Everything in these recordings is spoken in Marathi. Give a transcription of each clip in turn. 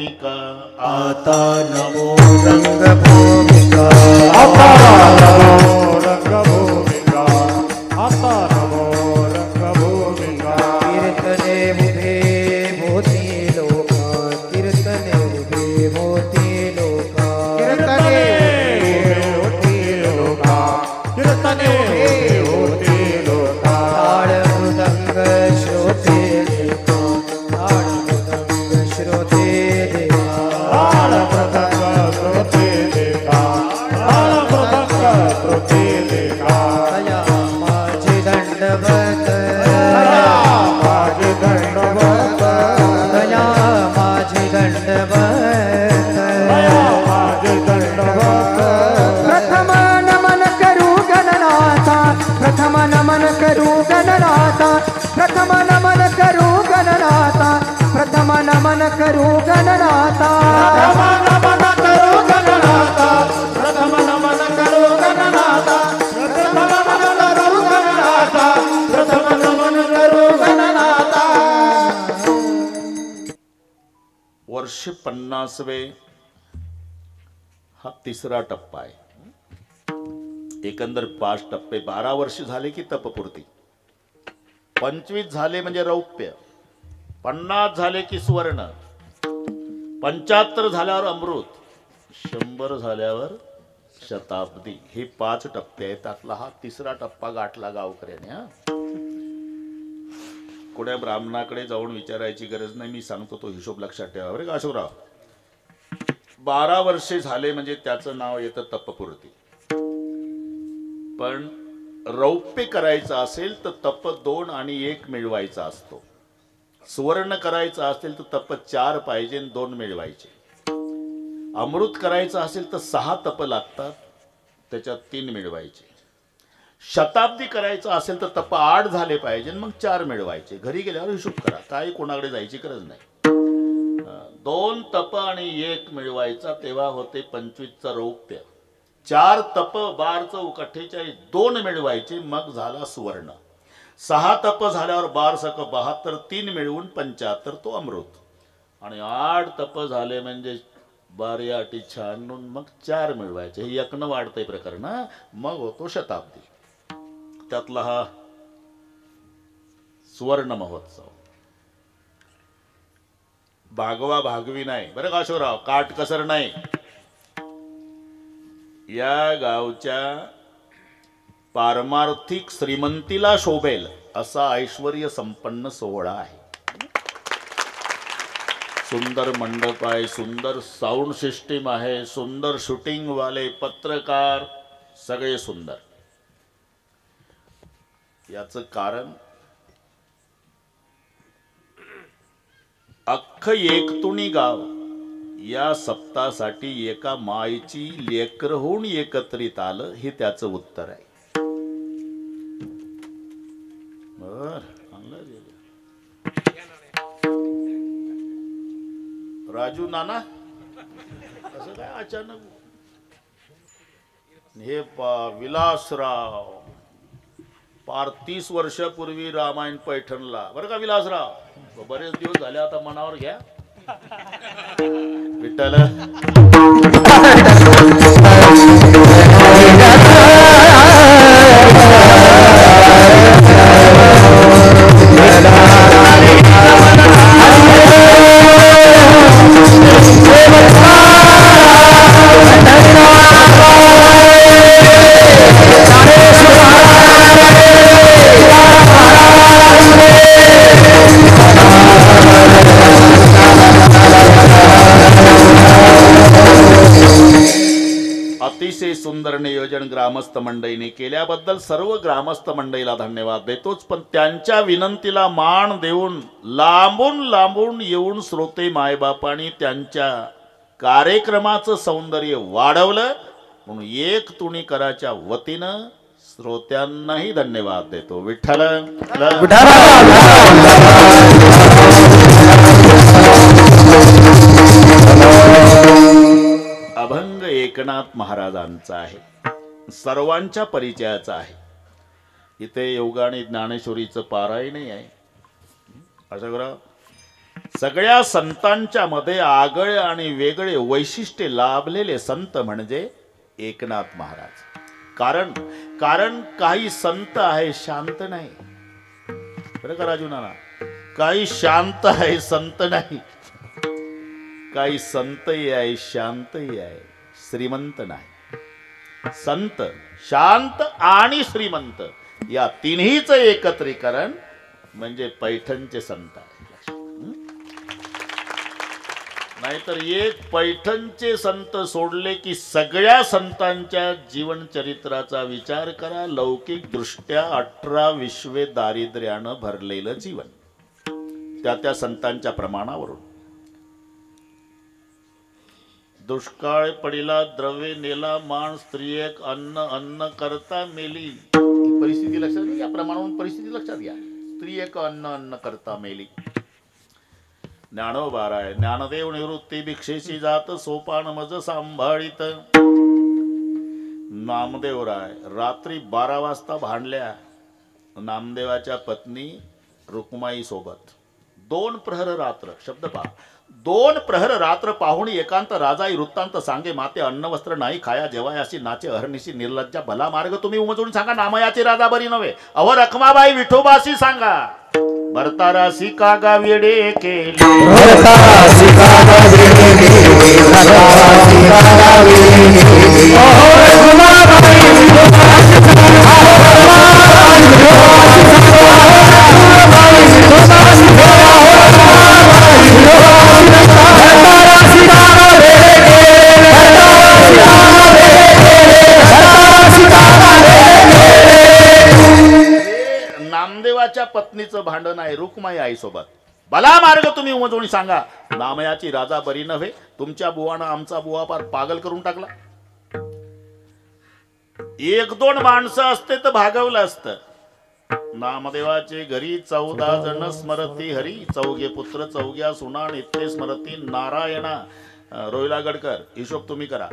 रंगभूमिका आता नमो रंगभूमिका आता नमो रंगभूमिका आता नमो रंगभूमिका कीर्तने उभे मोती लोका कीर्तने उभे मोती लोका कीर्तने होती लोका कीर्तने होती लोका ताळ मृदंग श्रोते देवा ताळ मृदंग श्रोते देवा ताळ मृदंग श्रोते देवा ताळ मृदंग श्रोते देवा दया माझे दंडवत दया माझे दंडवत दया माझे दंडवत दया माझे दंडवत प्रथम नमन करू गणनाथा प्रथम नमन करू गणनाथा प्रथम नमन करू गणनाथा प्रथम नमन करू गणनाथा प्रथम नमन करू गणनाथा प्रथम नमन करू गणनाथा प्रथम नमन करू गणनाथा प्रथम नमन करू गणनाथा वर्ष 50वे हा तिसरा टप्पा आहे. एकंदर 5 टप्पे. 12 वर्ष झाले की तपपूर्ती, 25 झाले म्हणजे रौप्य, 50 झाले की सुवर्ण, 75 झाल्यावर अमृत, 100 झाल्यावर शताब्दी. हे 5 टप्पे आहेत. त्यातला हा तिसरा टप्पा गाठला गावकऱ्याने. हा, कोण्या ब्राह्मणाकडे जाऊन विचारायची गरज नाही. मी सांगतो तो हिशोब लक्षात ठेवा बरं का अशोकराव. 12 वर्षे झाले म्हणजे त्याचं नाव येतं तपपूर्ती. पण रौप्य करायचं असेल तर तप 2 आणि 1 मिळवायचा असतो. सुवर्ण करायचं असेल तर तप 4 पाहिजे आणि 2 मिळवायचे. अमृत करायचं असेल तर 6 तप लागतात, त्याच्यात 3 मिळवायचे. शताब्दी करायचं असेल तर तप 8 झाले पाहिजे मग 4 मिळवायचे. घरी गेल्यावर हिशोब करा, काही कोणाकडे जायची गरज नाही. 2 तप आणि 1 मिळवायचा तेव्हा होते 25चं रौप्य. 4 तप 12चं 48, 2 मिळवायचे मग झाला सुवर्ण. 6 तप झाल्यावर 12 सक 72, 3 मिळवून 75 तो अमृत. आणि 8 तप झाले म्हणजे 12 8 96 मग 4 मिळवायचे. हे एकनं वाढतंय प्रकरण. मग होतो शताब्दी. त्यातला हा सुवर्ण महोत्सव. भागवा भागवी नाही बरं का अशोकराव, काट कसर नाही. या गावच्या पारमार्थिक श्रीमंतीला शोभेल असा ऐश्वर्य संपन्न सोहळा आहे. सुंदर मंडप आहे, सुंदर साऊंड सिस्टीम आहे, सुंदर शूटिंग वाले पत्रकार, सगळे सुंदर. याचं कारण अख्ख एकतुणी गाव या सप्तासाठी एका मायची लेकर होऊन एकत्रित आलं, हे त्याचं उत्तर आहे. राजू नाना असं काय अचानक हे विलासराव पार 30 वर्षापूर्वी रामायण पैठणला बरं का विलासराव. बरेच दिवस झाले आता मनावर घ्या. विठ्ठल अतिशय सुंदर नियोजन ग्रामस्थ मंडळीने केल्याबद्दल सर्व ग्रामस्थ मंडळीला धन्यवाद देतोच. पण त्यांच्या विनंतीला मान देऊन लांबून लांबून येऊन श्रोते मायबापांनी त्यांच्या कार्यक्रमाचं सौंदर्य वाढवलं म्हणून एक तुणीकराच्या वतीनं श्रोत्यांनाही धन्यवाद देतो. विठ्ठल अभंग एकनाथ महाराजांचा आहे, सर्वांच्या परिचयाचा आहे. इथे योगाने ज्ञानेश्वरीचं पारायणही आहे. अशा करा सगळ्या संतांच्या मध्ये आगळे आणि वेगळे वैशिष्ट्य लाभलेले संत म्हणजे एकनाथ महाराज. कारण कारण काही संत आहे शांत नाही, बरं का राजू नाना, काही शांत आहे संत नाही, काही संतही आहे शांतही आहे, श्रीमंत नाही. संत, शांत आणि श्रीमंत या तिन्हीचं एकत्रीकरण म्हणजे पैठणचे संत आहे. नाहीतर एक पैठणचे संत सोडले की सगळ्या संतांच्या जीवन चरित्राचा विचार करा. लौकिक दृष्ट्या 18 विश्वे दारिद्र्यानं भरलेलं जीवन, त्या संतांच्या प्रमाणावरून. दुष्काळ पडिला द्रव्य नेला मान, स्त्री एक अन्न अन्न करता मेली. परिस्थिती लक्षात घ्या, या प्रमाणावरून परिस्थिती लक्षात घ्या. स्त्री एक अन्न अन्न करता मेली. ज्ञानोबाराय ज्ञानदेव निवृत्ती भिक्षेची जात, सोपान मज सांभाळीत. नामदेवराय रात्री 12 वाजता भांडल्या नामदेवाच्या पत्नी रुक्माई सोबत. 2 प्रहर रात्र, शब्द पहा, 2 प्रहर रात्र पाहुणी एकांत राजाई वृत्तांत सांगे. माते अन्न वस्त्र नाही खाया जेवायाशी नाचे अहर्निशी निर्लज्जा. भला मार्ग तुम्ही उमजून सांगा, नामयाची राजा बरी नव्हे. अहो रखमाबाई विठोबाशी सांगा, भरतारासी कागा वेडे केले. नामदेवाच्या पत्नीचं भांडण आहे रुक्माई आई सोबत. भला मार्ग तुम्ही उमजवून सांगा, नामयाची राजा बरी नव्हे. तुमच्या बुवानं आमचा बुवा पार पागल करून टाकला. 1-2 माणसं असते तर भागवलं असतं. नामदेवाचे घरी 14 जण स्मरती हरी. 4 पुत्र 4 सुना नित्य स्मरती नारायणा. रोहिला गडकर, हिशोब तुम्ही करा.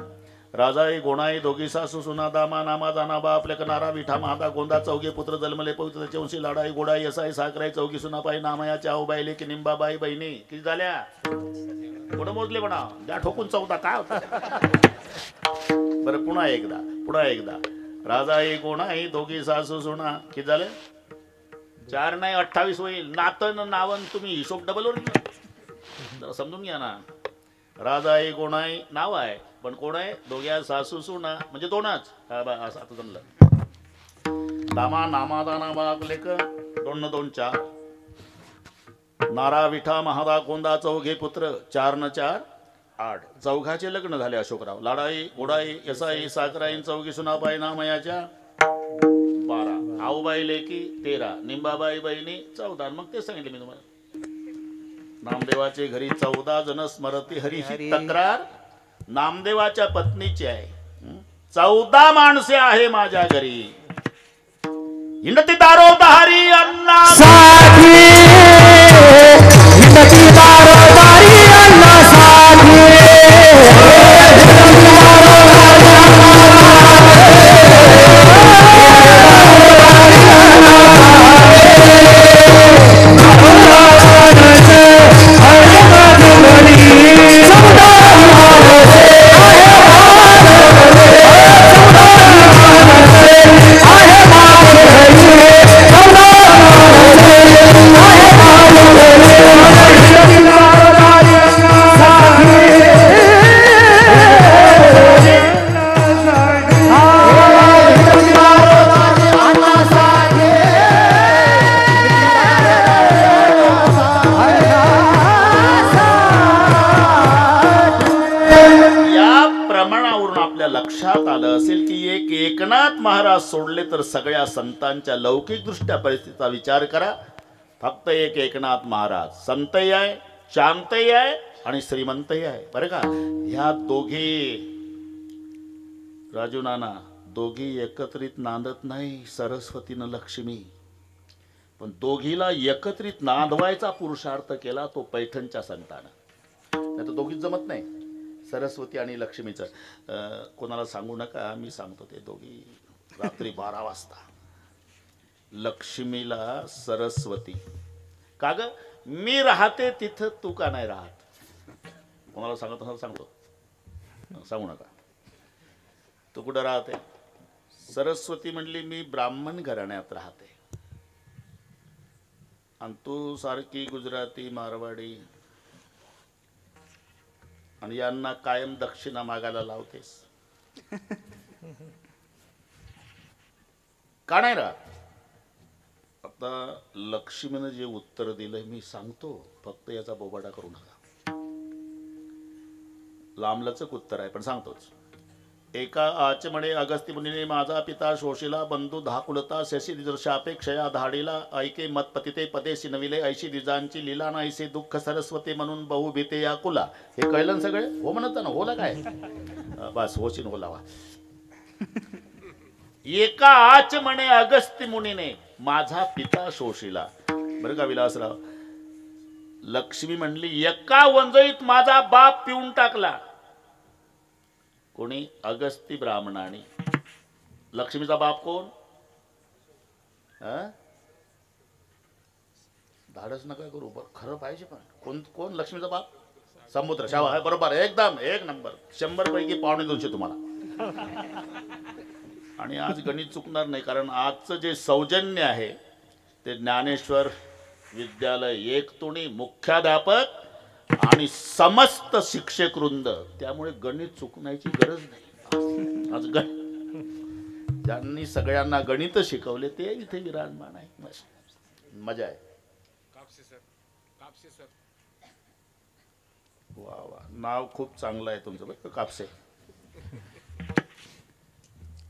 राजाई गोणाई 2 सासू सुना दामा नामा जाना बा आपल्या नारा विठा महादा गोंदा. 4 पुत्र जन्मले पवित्र चौशी लाडाई गोडाई असाई साकराई. 4 सुना पाई नामयाच्या आऊबाईले की निंबाबाई बहिणी. किती झाल्या? कुठं मोजले म्हणा, द्या ठोकून 14 काय होता. बरं पुन्हा एकदा. राजाई गोणाई 2 सासू सुना. किती झाले? 4 नाही 28 होईल. नातन नावन तुम्ही हिशोब डबल वर जरा समजून घ्या ना. राजाई गोणाई नाव आहे पण कोण आहे? 2 सासू सुना म्हणजे 2च. असं आता जमलं. दामा नामा दाना बाग लेक 2 2 4. नारा विठा महादा गोंदा 4 पुत्र 4 न 4 8. 4घाचे लग्न झाले अशोकराव. लाडाई गोडाई यसाई साकराई 4 सुनाबाई नामयाच्या 12. आऊबाई लेकी 13. निंबाबाई बहिणी 14. मग ते सांगितले मी तुम्हाला. नामदेवाचे घरी 14 जण स्मरती हरी. ही तक्रार नामदेवाच्या पत्नीची आहे. 14 माणसे आहे माझ्या घरी. हिंडती दारो दहारी अण्णा साठी. हिंडती दारो दहारी अण्णा साठी. लक्षात आलं असेल की एक एकनाथ महाराज सोडले तर सगळ्या संतांच्या लौकिक दृष्ट्या परिस्थितीचा विचार करा. फक्त एक एकनाथ महाराज संतही आहे, शांतही आहे आणि श्रीमंतही आहे. बरं का, ह्या दोघी राजू नाना दोघी एकत्रित नांदत नाही सरस्वतीनं लक्ष्मी, पण दोघीला एकत्रित नांदवायचा पुरुषार्थ केला तो पैठणच्या संतानं. नाही तर दोघीच जमत नाही, सरस्वती आणि लक्ष्मीचं. कोणाला सांगू नका, मी सांगतो. ते दोघी रात्री 12 वाजता लक्ष्मीला सरस्वती का ग मी राहते तिथं तू का नाही राहत? कोणाला सांगत असेल सांगतो, सांगू नका. तू कुठं राहते? सरस्वती म्हणली मी ब्राह्मण घराण्यात राहते. आणि तू सारखी गुजराती मारवाडी आणि यांना कायम दक्षिणा मागायला लावतेस का नाही राहत? आता लक्ष्मीनं जे उत्तर दिलंय मी सांगतो, फक्त याचा बोबाडा करू नका. लांबलचक उत्तर आहे पण सांगतोच. एका आचमणे अगस्ती मुनीने माझा पिता शोषिला, बंधू धाकुलता शशी दर्शापेक्षया धाडीला, ऐके मत पतिते पदेशी नविले, ऐशी द्विजांची लीला नाहीसे दुःख सरस्वती म्हणून बहु भीते या कुला. हे कळलं ना सगळे? हो म्हणत ना, होला काय बस होशीन हो लावा. एका आचमणे अगस्ती मुनीने माझा पिता शोषिला. बरं का विलासराव, लक्ष्मी म्हणली एका वंजळीत माझा बाप पिऊन टाकला. कोणी? अगस्ती ब्राह्मणाने. लक्ष्मीचा बाप कोण? धाडस नका करू, खरं पाहिजे. पण कोण कोण लक्ष्मीचा बाप? समुद्र. शाबा आहे, बरोबर, एकदम एक नंबर. 100 पैकी 250 तुम्हाला. आणि आज गणित चुकणार नाही, कारण आजचं जे सौजन्य आहे ते ज्ञानेश्वर विद्यालय एकतुणी, मुख्याध्यापक आणि समस्त शिक्षक वृंद, त्यामुळे गणित चुकण्याची गरज नाही. आज ज्यांनी सगळ्यांना गणित शिकवले ते इथे विराजमान आहे. मजा आहे. वा वा, नाव खूप चांगलं आहे तुमचं बरं का, कापसे.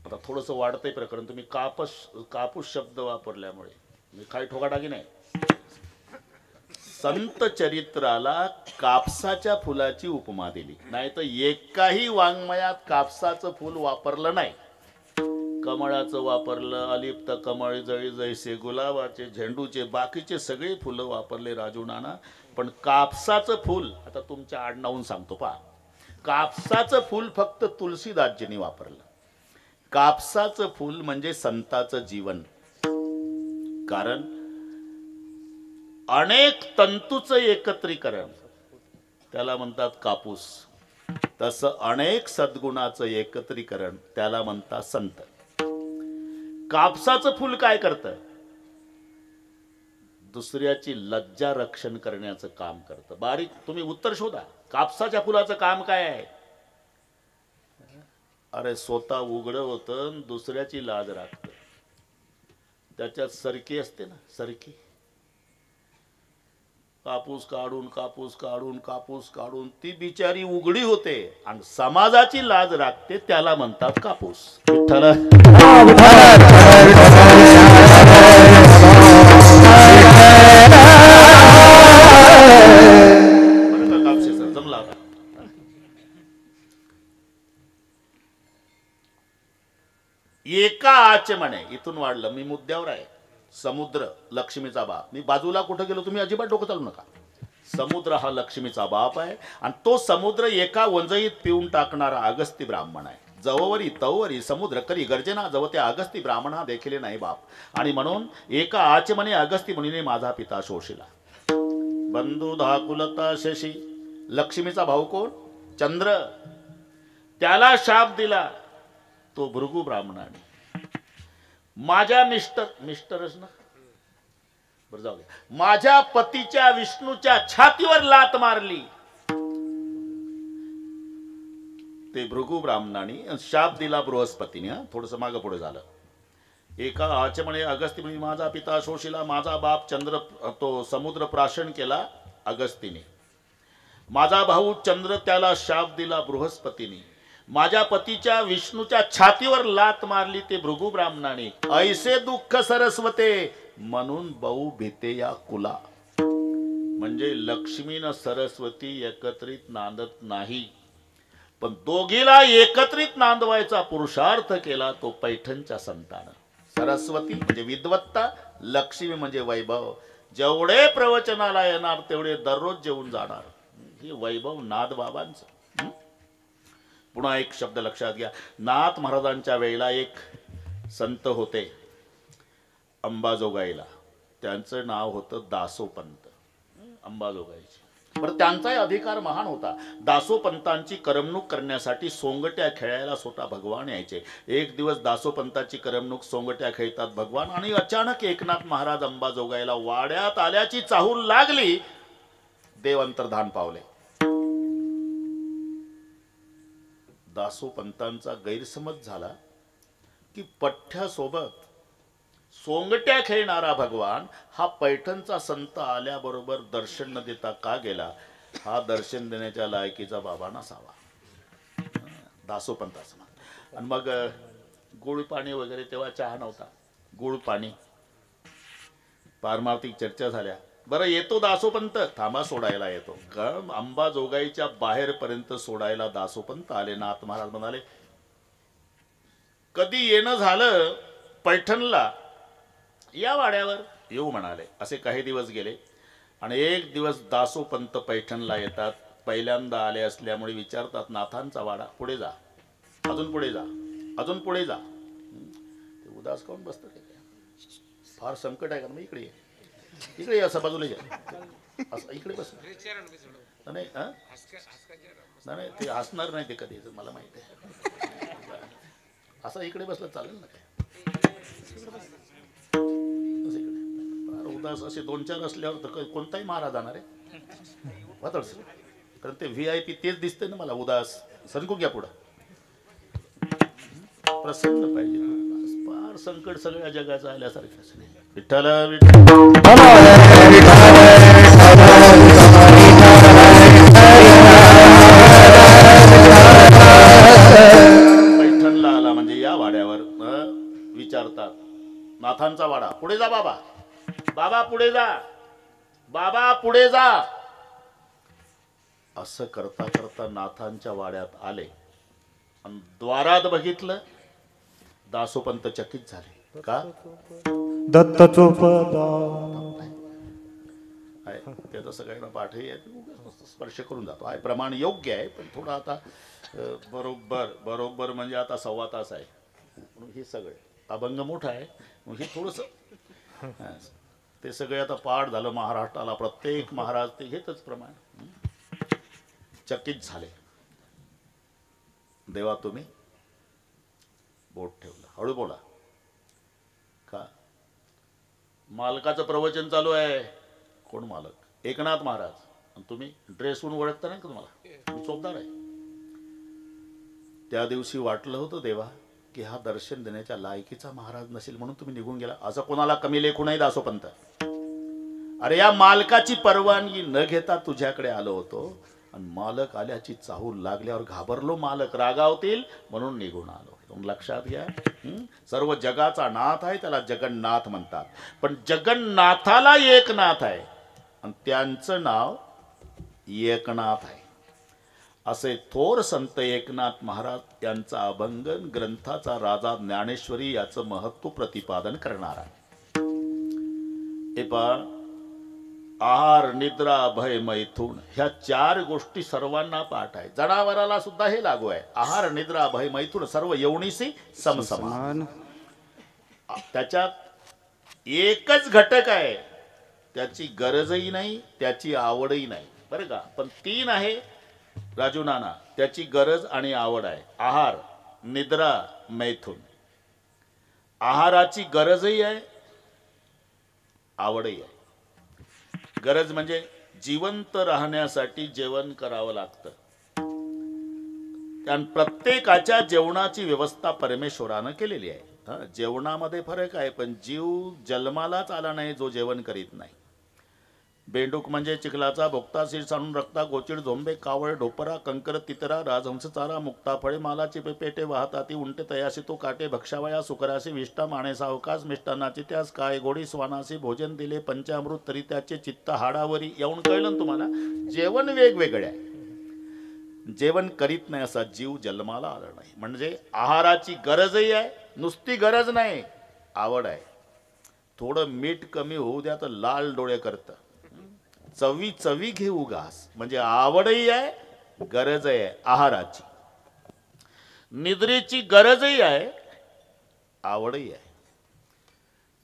आता थोडंसं वाढतंय प्रकरण, तुम्ही कापूस शब्द वापरल्यामुळे. मी काही ठोकाटाकी नाही. संत चरित्राला कापसाच्या फुलाची उपमा दिली, नाही तर एकाही वाङ्मयात कापसाचं फुल वापरलं नाही. कमळाचं वापरलं, अलिप्त कमळ, जळी जैसे गुलाबाचे, झेंडूचे, बाकीचे सगळे फुलं वापरले राजू नाना. पण कापसाचं फुल, आता तुमच्या आडनावून सांगतो पहा, कापसाचं फुल फक्त तुलसीदासजींनी वापरलं. कापसाचं फुल म्हणजे संताचं जीवन. कारण अनेक तंतूचं एकत्रीकरण त्याला म्हणतात कापूस. तसं अनेक सद्गुणाचं एकत्रीकरण त्याला म्हणतात संत. कापसाचं फुल काय करतं? दुसऱ्याची लज्जा रक्षण करण्याचं काम करतं. बारीक तुम्ही उत्तर शोधा. कापसाच्या फुलाचं काम काय आहे? अरे स्वतः उघड होतं, दुसऱ्याची लाज राखतं. त्याच्यात सरकी असते ना, सरकी. कापूस काढून कापूस काढून कापूस काढून ती बिचारी उघडी होते आणि समाजाची लाज राखते, त्याला म्हणतात कापूस. विठ्ठल कापसे सर जमला. एका आचमणे, इथून वाढलं, मी मुद्द्यावर आहे. समुद्र लक्ष्मीचा बाप. मी बाजूला कुठं गेलो तुम्ही अजिबात डोकं चालू नका. समुद्र हा लक्ष्मीचा बाप आहे आणि तो समुद्र एका वंजळीत पिऊन टाकणारा अगस्ती ब्राह्मण आहे. जववरी तववरी समुद्र करी गर्जना, जव त्या अगस्ती ब्राह्मणा देखील नाही बाप. आणि म्हणून एका आचमने अगस्ती मुनीने माझा पिता शोषिला. बंधू धाकुलता शशी, लक्ष्मीचा भाऊ कोण? चंद्र. त्याला शाप दिला तो भृगु ब्राह्मणाने. माझ्या मिस्टरच ना, बरं जाऊ द्या, माझ्या पतीच्या विष्णूच्या छातीवर लात मारली ते भृगु ब्राह्मणाने. शाप दिला बृहस्पतीने. थोडस मागं पुढे झालं. एका आचमणे अगस्ती मुनी माझा पिता शोषिला, माझा बाप चंद्र, तो समुद्र प्राशन केला अगस्तीने. माझा भाऊ चंद्र, त्याला शाप दिला बृहस्पतीने. माझ्या पतीच्या विष्णूच्या छातीवर लात मारली ते भृगु ब्राह्मणाने. ऐसे दुःख सरस्वते म्हणून बहु भीते या कुला. म्हणजे लक्ष्मी न सरस्वती एकत्रित नांदत नाही, पण दोघीला एकत्रित नांदवायचा पुरुषार्थ केला तो पैठणच्या संतानं. सरस्वती म्हणजे विद्वत्ता, लक्ष्मी म्हणजे वैभव. जेवढे प्रवचनाला येणार तेवढे दररोज जेवून जाणार. हे वैभव नाथ बाबांचं. पुन्हा एक शब्द लक्षात घ्या. नाथ महाराजांच्या वेळेला एक संत होते अंबाजोगाईला, त्यांचं नाव होतं दासोपंत. अंबाजोगाईची. बरं, त्यांचाही अधिकार महान होता. दासोपंतांची करमणूक करण्यासाठी सोंगट्या खेळायला स्वतः भगवान यायचे. एक दिवस दासोपंताची करमणूक सोंगट्या खेळतात भगवान, आणि अचानक एकनाथ महाराज अंबाजोगाईला वाड्यात आल्याची चाहूल लागली. देव अंतर्धान पावले. दासोपंतांचा गैरसमज झाला की पठ्ठ्यासोबत सोंगट्या खेळणारा भगवान हा पैठणचा संत आल्याबरोबर दर्शन न देता का गेला? हा दर्शन देण्याच्या लायकीचा बाबा नसावा, दासोपंताचं मत. आणि मग गुळ पाणी वगैरे, तेव्हा चहा नव्हता, गुळ पाणी, पारमार्थिक चर्चा झाल्या. बरं, येतो दासोपंत, थांबा सोडायला येतो. कारण अंबाजोगाईच्या बाहेरपर्यंत सोडायला दासोपंत आले. नाथ महाराज म्हणाले, कधी येणं झालं पैठणला या वाड्यावर येऊ म्हणाले. असे काही दिवस गेले आणि एक दिवस दासोपंत पैठणला येतात. पहिल्यांदा आले असल्यामुळे विचारतात, नाथांचा वाडा, पुढे जा, अजून पुढे जा, अजून पुढे जा. ते उदास काऊन बसतं? फार संकट आहे का? मग इकडे ये, इकडे ये, असं बाजूला ये, असं इकडे बस. नाही नाही, ते हसणार नाही ते कधी, मला माहिती आहे. असं इकडे बसलं चालेल ना? उदास असे 2-4 असल्यावर तर कोणताही महाराज जाणार आहे वातड, कारण ते VIP तेच दिसते ना मला उदास. सरकू घ्या पुढं. प्रसन्न पाहिजे. फार संकट सगळ्या जगाचं आल्यासारखं नाही. विठ्ठल पैठणला आला म्हणजे या वाड्यावर विचारतात, नाथांचा वाडा, पुढे जा बाबा, बाबा पुढे जा, बाबा पुढे जा. असं करता करता नाथांच्या वाड्यात आले आणि द्वारात बघितलं. दासोपंत चकित झाले. का? दत्त चोपदा त्याचा सगळ्यांना पाठही स्पर्श करून जातो आहे. प्रमाण योग्य आहे, पण थोडं आता बरोबर म्हणजे आता 1.25 तास आहे म्हणून हे सगळे अभंग मोठा आहे, मग हे थोडस ते सगळे आता पाठ झालं महाराष्ट्राला. प्रत्येक महाराज ते घेतच प्रमाण. चकित झाले. देवा तुम्ही बोट ठेवलं, हळू बोला. का? मालकाचं प्रवचन चालू आहे. कोण मालक? एकनाथ महाराज. आणि तुम्ही ड्रेसवरून ओळखता नाही का तुम्हाला? मी चोपदार आहे. त्या दिवशी वाटलं होतं देवा की हा दर्शन देण्याच्या लायकीचा महाराज नसेल म्हणून तुम्ही निघून गेला. असं कोणाला कमी लेखू नाही दासोपंत. अरे या मालकाची परवानगी न घेता तुझ्याकडे आलो होतो आणि मालक आल्याची चाहूल लागल्यावर घाबरलो. मालक रागावतील म्हणून निघून आलो. तुम्ही लक्षात घ्या. सर्व जगाचा नाथ आहे, त्याला जगन्नाथ म्हणतात. पण जगन्नाथाला एक नाथ आहे आणि त्यांचं नाव एकनाथ आहे. असे थोर संत एकनाथ महाराज यांचा अभंगन ग्रंथाचा राजा ज्ञानेश्वरी याचं महत्व प्रतिपादन करणार आहे. आहार, निद्रा, भय, मैथुन ह्या 4 गोष्टी सर्वांना पाठ आहे. जनावराला सुद्धा हे लागू आहे. आहार, निद्रा, भय, मैथुन सर्व यवनीसी समसमान. त्याच्यात एकच घटक आहे, त्याची गरजही नाही, त्याची आवडही नाही, बरं का. पण 3 आहे राजू नाना, त्याची गरज आणि आवड आहे. आहार, निद्रा, मैथुन. आहाराची गरजही आहे, आवडही आहे. गरज म्हणजे जिवंत राहण्यासाठी जेवण करावं लागतं. आणि प्रत्येकाच्या जेवणाची व्यवस्था परमेश्वरानं केलेली आहे. जेवणामध्ये फरक आहे, पण जीव जन्मालाच आला नाही जो जेवण करीत नाही. बेंडूक म्हणजे चिखलाचा भोगता, शिर सांडून रक्ता, गोचिड, झोंबे, कावळ, ढोपरा, कंकर, तितरा, राजहंस, चारा, मुक्ता, फळे, मालाची पेटे वाहताती, उंटे तयासी तो काटे, भक्षावया, सुकरासी, विष्टा, माणेसा अवकाश, मिष्टानाची त्यास काय, गोडी, स्वानासी भोजन दिले, पंचामृत तरी त्याचे चित्त हाडावरी. येऊन कळलं तुम्हाला? जेवण वेगवेगळे आहे. जेवण करीत नाही असा जीव जन्माला आला नाही. म्हणजे आहाराची गरजही आहे, नुसती गरज नाही, आवड आहे. थोडं मीठ कमी होऊ द्या तर लाल डोळे करतं. चवी चवी घेऊ घास म्हणजे आवडही आहे, गरजही आहे आहाराची. निद्रेची गरजही आहे, आवडही आहे.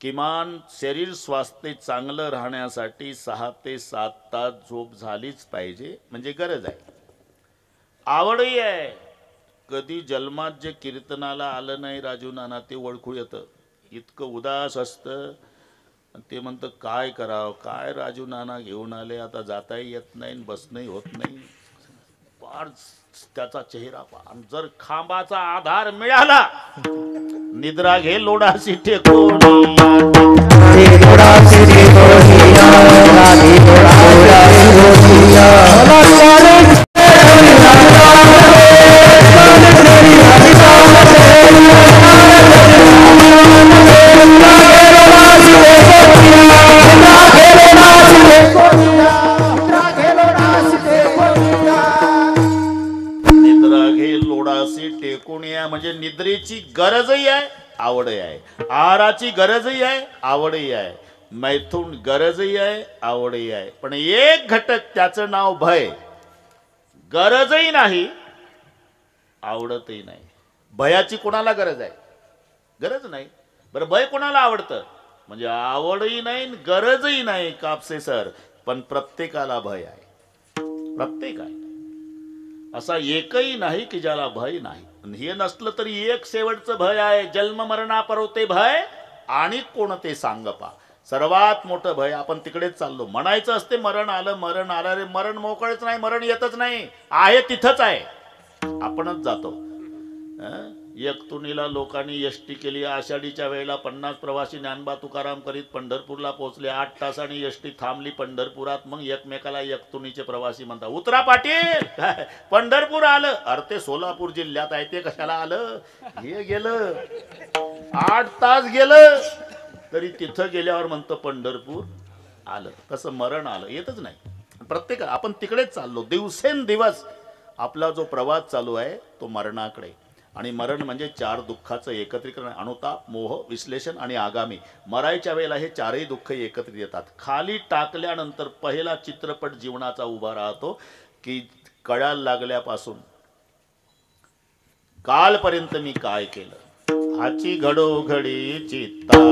किमान शरीर स्वास्थ्य चांगलं राहण्यासाठी 6 ते 7 तास झोप झालीच पाहिजे, म्हणजे गरज आहे. आवडही आहे. कधी जन्मात जे कीर्तनाला आलं नाही राजू नाना ते ओळखू येतं. इतकं उदास असतं. ते म्हणतं काय करावं, काय राजू नाना घेऊन आले, आता जाताही येत नाही बसणंही होत नाही. फार त्याचा चेहरा पाहून जर खांबाचा आधार मिळाला, निद्रा घे लोडासी टेकून. म्हणजे निद्रेची गरजही आहे, आवडही आहे. आहाराची गरजही आहे, आवडही आहे. मैथून गरजही आहे, आवडही आहे. पण एक घटक त्याचं नाव भय. गरजही नाही, आवडतही नाही. भयाची कोणाला गरज आहे? गरज नाही. बरं भय कोणाला आवडतं? म्हणजे आवडही नाही गरजही नाही कापसे सर, पण प्रत्येकाला भय आहे. प्रत्येकाला असा एकही नाही की ज्याला भय नाही. हे नसलं तरी एक शेवटचं भय आहे, जन्म मरणा परोते भय आणि कोणते सांगपा. सर्वात मोठं भय. आपण तिकडेच चाललो. म्हणायचं असते मरण आलं रे. मरण मोकळच नाही, मरण येतच नाही, आहे तिथंच आहे, आपणच जातो. एकतुनीला लोकांनी एसटी केली. आषाढीच्या वेळेला 50 प्रवासी ज्ञानबा तुकाराम करीत पंढरपूरला पोहोचले. 8 तासांनी एसटी थांबली पंढरपुरात. मग एकमेकाला एकतुनीचे प्रवासी म्हणतात, उतरा पाटील, पंढरपूर आलं. अरे ते सोलापूर जिल्ह्यात आहे, ते कशाला आलं? हे गेलं 8 तास गेलं तरी तिथं गेल्यावर म्हणतं पंढरपूर आलं. तसं मरण आलं, येतच नाही. प्रत्येक आपण तिकडेच चाललो. दिवसेंदिवस आपला जो प्रवास चालू आहे तो मरणाकडे. आणि मरण म्हणजे 4 दुःखाचं एकत्रीकरण. अनुताप, मोह, विश्लेषण आणि आगामी. मरायच्या वेळेला हे 4ही दुःख एकत्रित येतात. खाली टाकल्यानंतर पहिला चित्रपट जीवनाचा उभा राहतो की कळायला लागल्यापासून कालपर्यंत मी काय केलं, हाची घडोघडी चित्ता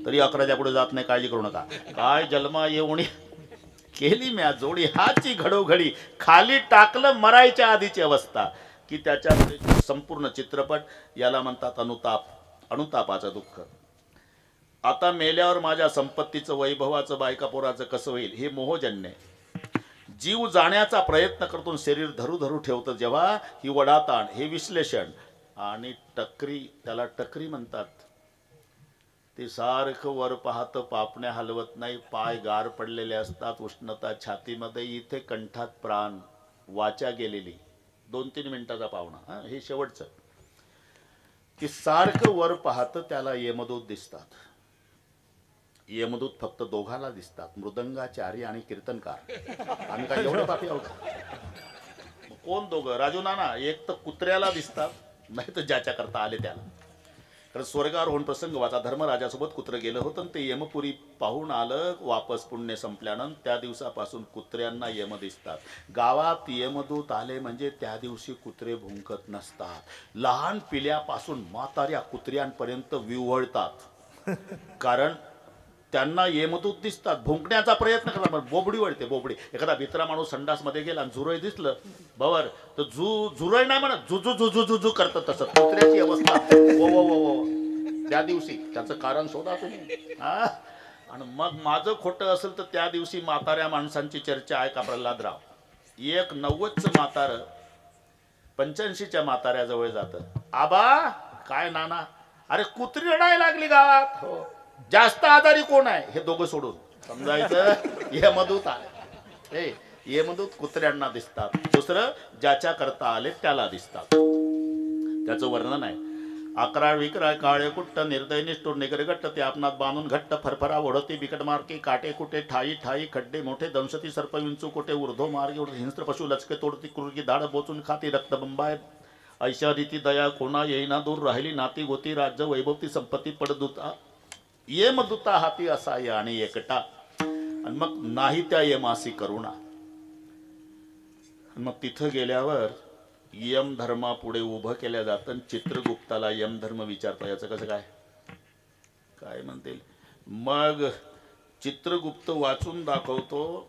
तरी 11च्या पुढे जात नाही, काळजी करू नका. काय जन्मा येऊन केली म्या जोडी, हाची घडोघडी. खाली टाकलं मरायच्या आधीची अवस्था की त्याच्यामध्ये संपूर्ण चित्रपट. याला म्हणतात अनुताप, अनुतापाचं दुःख. आता मेल्यावर माझ्या संपत्तीचं, वैभवाचं, बायका पोराचं कसं होईल हे मोहजन्य. जीव जाण्याचा प्रयत्न करतो, शरीर धरू धरू ठेवतं जेव्हा, ही वडाताण, हे विश्लेषण. आणि टकरी, त्याला टकरी म्हणतात. ते सारखं वर पाहतं, पापण्या हलवत नाही, पाय गार पडलेले असतात, उष्णता छातीमध्ये, इथे कंठात प्राण, वाचा गेलेली. 2-3 मिनिटाचा पाहुणा, हे शेवटचं. की सारखं वर पाहतं, त्याला यमदूत दिसतात. यमदूत फक्त दोघाला दिसतात, मृदंगाचारी आणि कीर्तनकार. आम्ही काय एवढं पापी आहोत? कोण दोघं? राजू नाना. एक तर कुत्र्याला दिसतात, नाही तर ज्याच्या करता आले त्याला. कारण स्वर्गावर होऊन प्रसंग वाचा. धर्मराजासोबत कुत्रं गेलं होतं, ते यमपुरी पाहून आलं वापस पुण्य संपल्यानंतर. त्या दिवसापासून कुत्र्यांना यम दिसतात. गावात यमदूत आले म्हणजे त्या दिवशी कुत्रे भुंकत नसतात. लहान पिल्यापासून म्हाताऱ्या कुत्र्यांपर्यंत विव्हळतात. कारण त्यांना यमदूत दिसतात, भुंकण्याचा प्रयत्न करतात, पण बोबडी वळते बोबडी. एखादा भित्रा माणूस संडासमध्ये गेला आणि झुरळ दिसलं बरोबर तर झुरळ नाही म्हणत, झुझू झुझू झुझू करतं. तसं कुत्र्याची अवस्था वो वो वो वो त्या दिवशी. त्याचं कारण शोधा तुम्ही. हा, आणि मग माझं खोटं असेल तर त्या दिवशी म्हाताऱ्या माणसांची चर्चा आहे का प्रल्हादराव. एक 90चं म्हातारं 85च्या म्हाताऱ्याजवळ जातं. आबा काय नाना, अरे कुत्री रडायला लागली गावात. हो, जास्त आजारी कोण आहे. हे दोघं सोडून समजायचं यमदूत आले. हे यमदूत कुत्र्यांना दिसतात. दुसरं ज्याच्या करता आले त्याला दिसतात. त्याचं वर्णन आहे. 11 विकराळ काळे कुट्ट निर्दय निष्ठुर निगरगट्ट ते आपणात बांधून घट्ट फरफरा ओढती बिकट मार्के काटे कुटे ठाई ठाई खड्डे मोठे दंशती सर्प विंचू कुटे ऊर्ध्व मार्गे उडते हिंस्त्र पशु लचके तोडती क्रूरकी धाड बोचून खाती रक्त बंबाय ऐशा रीती दया कोणा येईना दूर राहिली नाती गोती राज्य वैभवती संपत्ती पडदुता यमदूता हाती असा या आणि एकटा. आणि मग नाही त्या यमासी करुणा. मग तिथं गेल्यावर यम धर्मा पुढे उभं केल्या जातं. चित्रगुप्ताला यम धर्म विचारता. याचं कसं काय काय म्हणतील. मग चित्रगुप्त वाचून दाखवतो.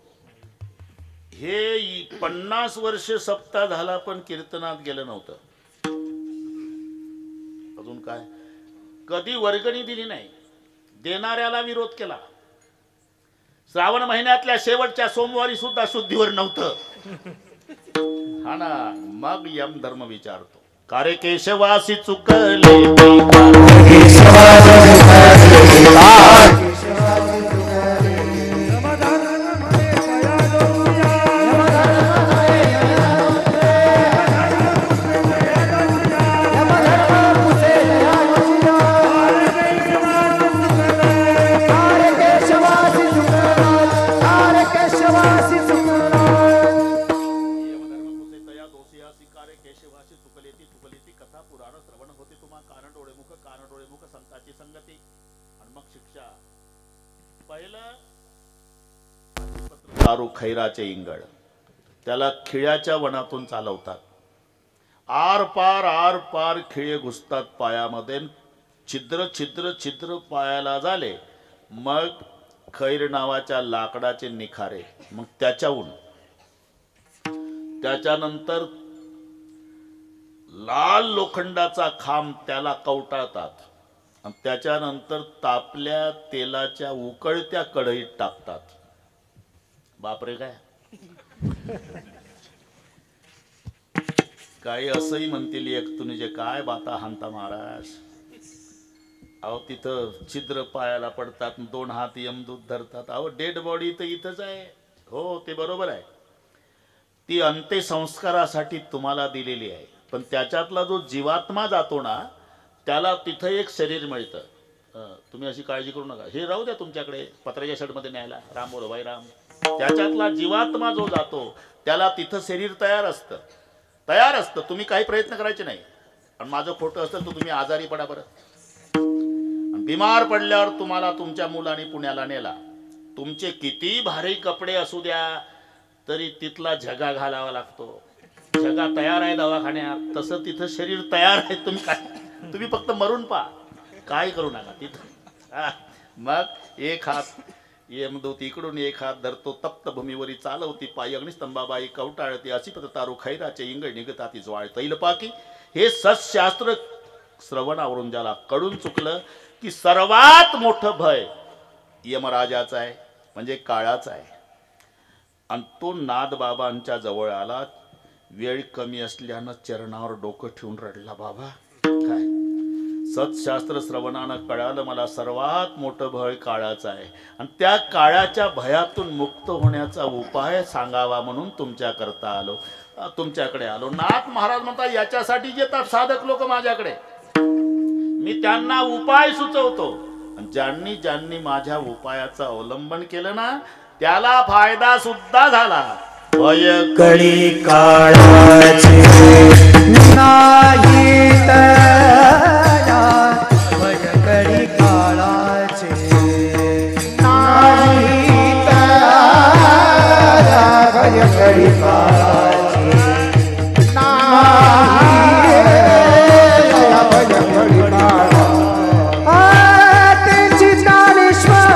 हे 50 वर्ष सप्ताह झाला पण कीर्तनात गेलं नव्हतं. अजून काय, कधी वर्गणी दिली नाही, देणाऱ्याला विरोध केला. श्रावण महिन्यातल्या शेवटच्या सोमवारी सुद्धा शुद्धीवर नव्हतं. हा ना. मग यम धर्म विचारतो. कारे केशवासी चुकले खैराचे इंगळ. त्याला खिळ्याच्या वनातून चालवतात. आर पार खिळे घुसतात पायामध्ये. छिद्र छिद्र छिद्र पायाला झाले. मग खैर नावाच्या लाकडाचे निखारे. मग त्याच्यानंतर लाल लोखंडाचा खांब त्याला कवटाळतात. आणि त्याच्यानंतर तापल्या तेलाच्या उकळत्या कढईत टाकतात. बापरे काय काही असंही म्हणतील एक तुम्ही जे काय बाता हानता महाराज. अहो तिथं छिद्र पायाला पडतात. 2 हात यमदूत धरतात. अहो डेड बॉडी तर इथंच आहे. हो ते बरोबर आहे. ती अंत्यसंस्कारासाठी तुम्हाला दिलेली आहे. पण त्याच्यातला जो जीवात्मा जातो ना त्याला तिथं एक शरीर मिळतं. तुम्ही अशी काळजी करू नका. हे राहू द्या तुमच्याकडे पत्र्याच्या शेडमध्ये न्यायला. राम बोलो बाई राम. त्याच्यातला जीवात्मा जो जातो त्याला तिथं शरीर तयार असतं. तुम्ही काही प्रयत्न करायचे नाही. आणि माझं खोटं असतं तर तुम्ही आजारी पडा बरं. आणि बिमार पडल्यावर तुम्हाला तुमच्या मुलांनी पुण्याला नेला. तुमचे किती भारी कपडे असू द्या तरी तिथला झगा घालावा लागतो. झगा तयार आहे दवाखान्यात, तसं तिथं शरीर तयार आहे. तुम्ही फक्त मरून पहा, काय करू नका तिथं. मग एक हात यमदूत इकडून एक हात धरतो. तप्त भूमीवरी चालवती पायी अग्निस्तंभाबाई कवटाळती. अशी तारू खैराचे इंगळ निघताती ज्वाळ तैलपाकी. हे सत्शास्त्र श्रवणावरून ज्याला कळून चुकलं की सर्वात मोठं भय यमराजाचं आहे म्हणजे काळाचं आहे. आणि तो नादबाबांच्या जवळ आला. वेळ कमी असल्यानं चरणावर डोकं ठेवून रडला. बाबा काय सत्शास्त्र श्रवणानं कळालं मला सर्वात मोठं भय काळाचं आहे. आणि त्या काळाच्या भयातून मुक्त होण्याचा उपाय सांगावा म्हणून तुमच्याकडे आलो. नाथ महाराज म्हणतात याच्यासाठी येतात साधक लोक माझ्याकडे. मी त्यांना उपाय सुचवतो. ज्यांनी ज्यांनी माझ्या उपायाचं अवलंबन केलं ना त्याला फायदा सुद्धा झाला. भय कळी काळाचे नाही तया. भय कळी काळाचे नाही तया. भय कळी काळाचे नाही तया. भय कळी काळाचे त्यांची ज्ञानेश्वर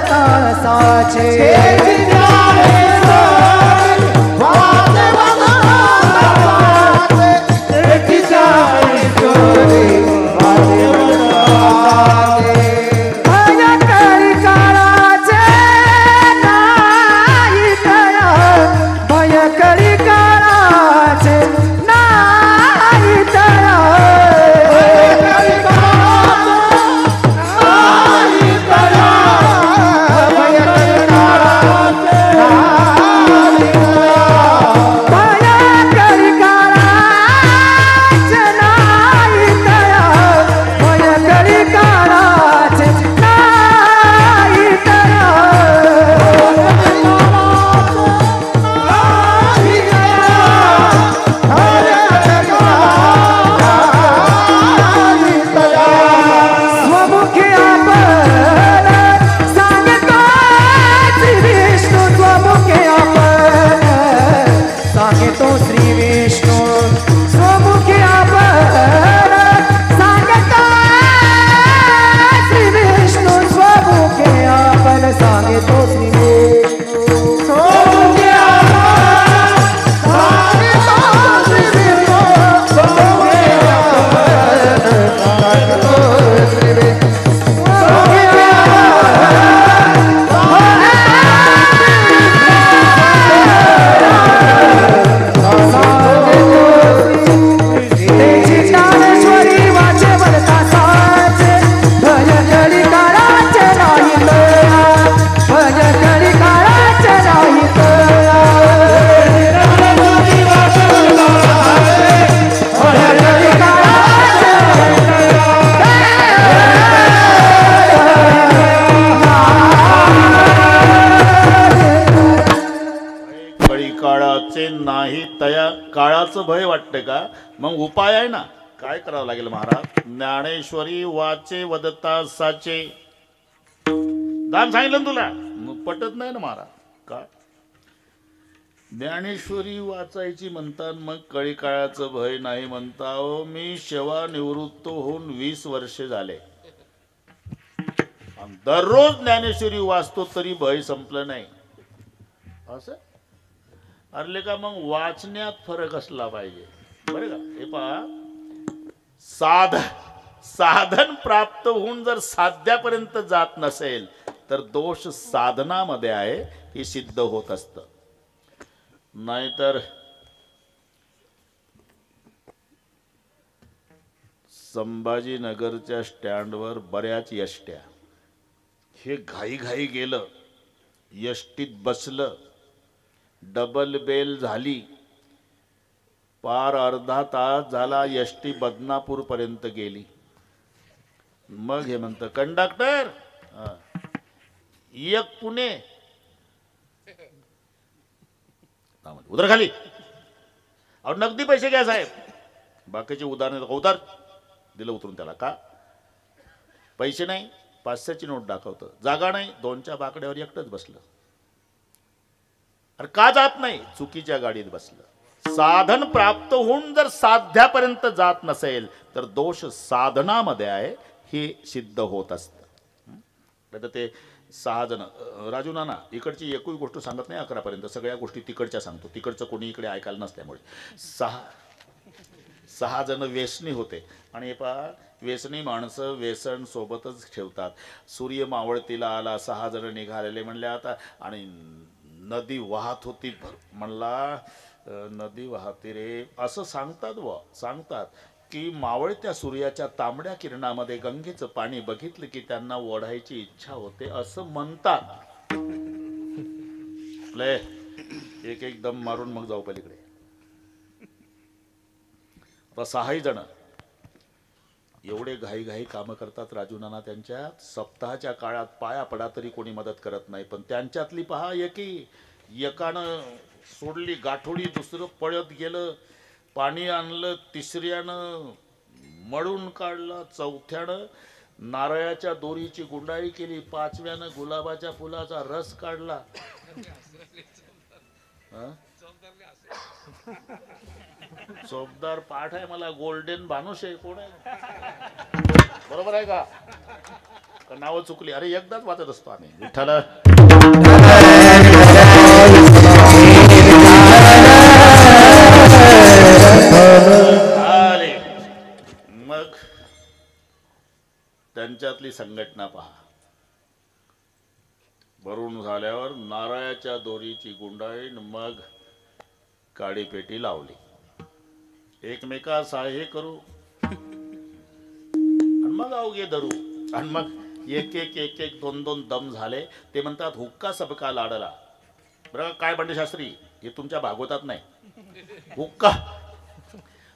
तासाचे भयंकरी काळाचे नाही तया भयंकरी काळाचे नाही तया भयंकरी काळाचे नाही तया भयंकरी काळाचे नाही तया स्वमुखी आपण सांगतो श्री विष्णू स्वमुखी आपण सांगतो श्री विष्णू स्वमुखी आपण सांगतो श्री विष्णू स्वमुखी आपण सांगतो श्री विष्णू स्वमुखी आपण सांगतो श्री विष्णू स्वमुखी ज्ञानेश्वरी वाचे वरता साचे भयंकरी काळाचे नाही तया भयंकरी काळाचे नाही तया भयंकरी कळी काळाचे नाही तया काळाचं भय वाटते का? मग उपाय आहे ना. काय करावं लागेल महाराज? ज्ञानेश्वरी वाचे वदता साचे दान सांगितलं ना तुला, मग पटत नाही ना महाराज. का ज्ञानेश्वरी वाचायची म्हणतात, मग कळी काळाचं भय नाही म्हणता? हो, मी सेवानिवृत्त होऊन 20 वर्षे झाले आणि दररोज ज्ञानेश्वरी वाचतो तरी भय संपलं नाही. असं अरले का? मग वाचण्यात फरक असला पाहिजे बरं का. हे पहा, साधन प्राप्त होऊन जर साध्यापर्यंत जात नसेल तर दोष साधनामध्ये आहे हे सिद्ध होत असतं. नाहीतर संभाजीनगरच्या स्टँडवर बऱ्याच यष्ट्या, हे घाई गेलं, यष्टीत बसलं, डबल बेल झाली, पार अर्धा तास झाला, यष्टी बदनापूर पर्यंत गेली. मग हे म्हणतं, कंडक्टर एक पुणे उधर खाली, और नगदी पैसे घ्या साहेब. बाकीचे उदाहरण उधार दिलं उतरून त्याला. का पैसे नाही, 500ची नोट दाखवतं, जागा नाही, 2च्या बाकड्यावर एकटंच बसलं. अरे का जात नाही? चुकीच्या गाडीत बसलं. साधन प्राप्त होऊन जर साध्यापर्यंत जात नसेल तर दोष साधनामध्ये आहे हे सिद्ध होत असतं. ते 6 जण, राजू नाना इकडची एकही गोष्ट सांगत नाही 11 पर्यंत, सगळ्या गोष्टी तिकडच्या सांगतो. तिकडचं कोणी इकडे ऐकायला नसल्यामुळे 6 जण व्यसनी होते. आणि हे पहा, व्यसनी माणसं व्यसन सोबतच ठेवतात. सूर्य मावळतीला आला, 6 जण निघालेले म्हणले आता, आणि नदी वाहत होती. म्हणला नदी वाहते रे, असं सांगतात की मावळत्या सूर्याच्या तांबड्या किरणामध्ये गंगेचं पाणी बघितलं की त्यांना ओढायची इच्छा होते, असं म्हणतात. एक दम मारून मग जाऊ पलीकडे. आता 6 जण एवढे घाई कामं करतात राजू नाना. त्यांच्या सप्ताहाच्या काळात पाया पडा तरी कोणी मदत करत नाही. पण त्यांच्यातली पहा, एकानं सोडली गाठोडी, दुसरं पळत गेलं, पाणी आणलं, तिसऱ्यानं मळून काढला, चौथ्यानं नारळाच्या दोरीची गुंडाळी केली, 5व्यानं गुलाबाच्या फुलाचा रस काढला. चौकदार पाठ आहे मला, गोल्डन भानुश आहे, कोण आहे? बरोबर आहे का? का नावं चुकली? अरे एकदाच वाचत असतो आम्ही विठ्ठल. अरे मग त्यांच्यातली संघटना पहा. भरून झाल्यावर नारळाच्या दोरीची गुंडाळीन मग काडीपेटी लावली. एकमेका सहाय्य करू आणि मग अवघे धरू. आणि मग एक एक एक एक दोन दोन दम झाले. ते म्हणतात हुक्का सबका लाडला. बरं काय बंडे शास्त्री, हे तुमच्या भागवतात नाही. हुक्का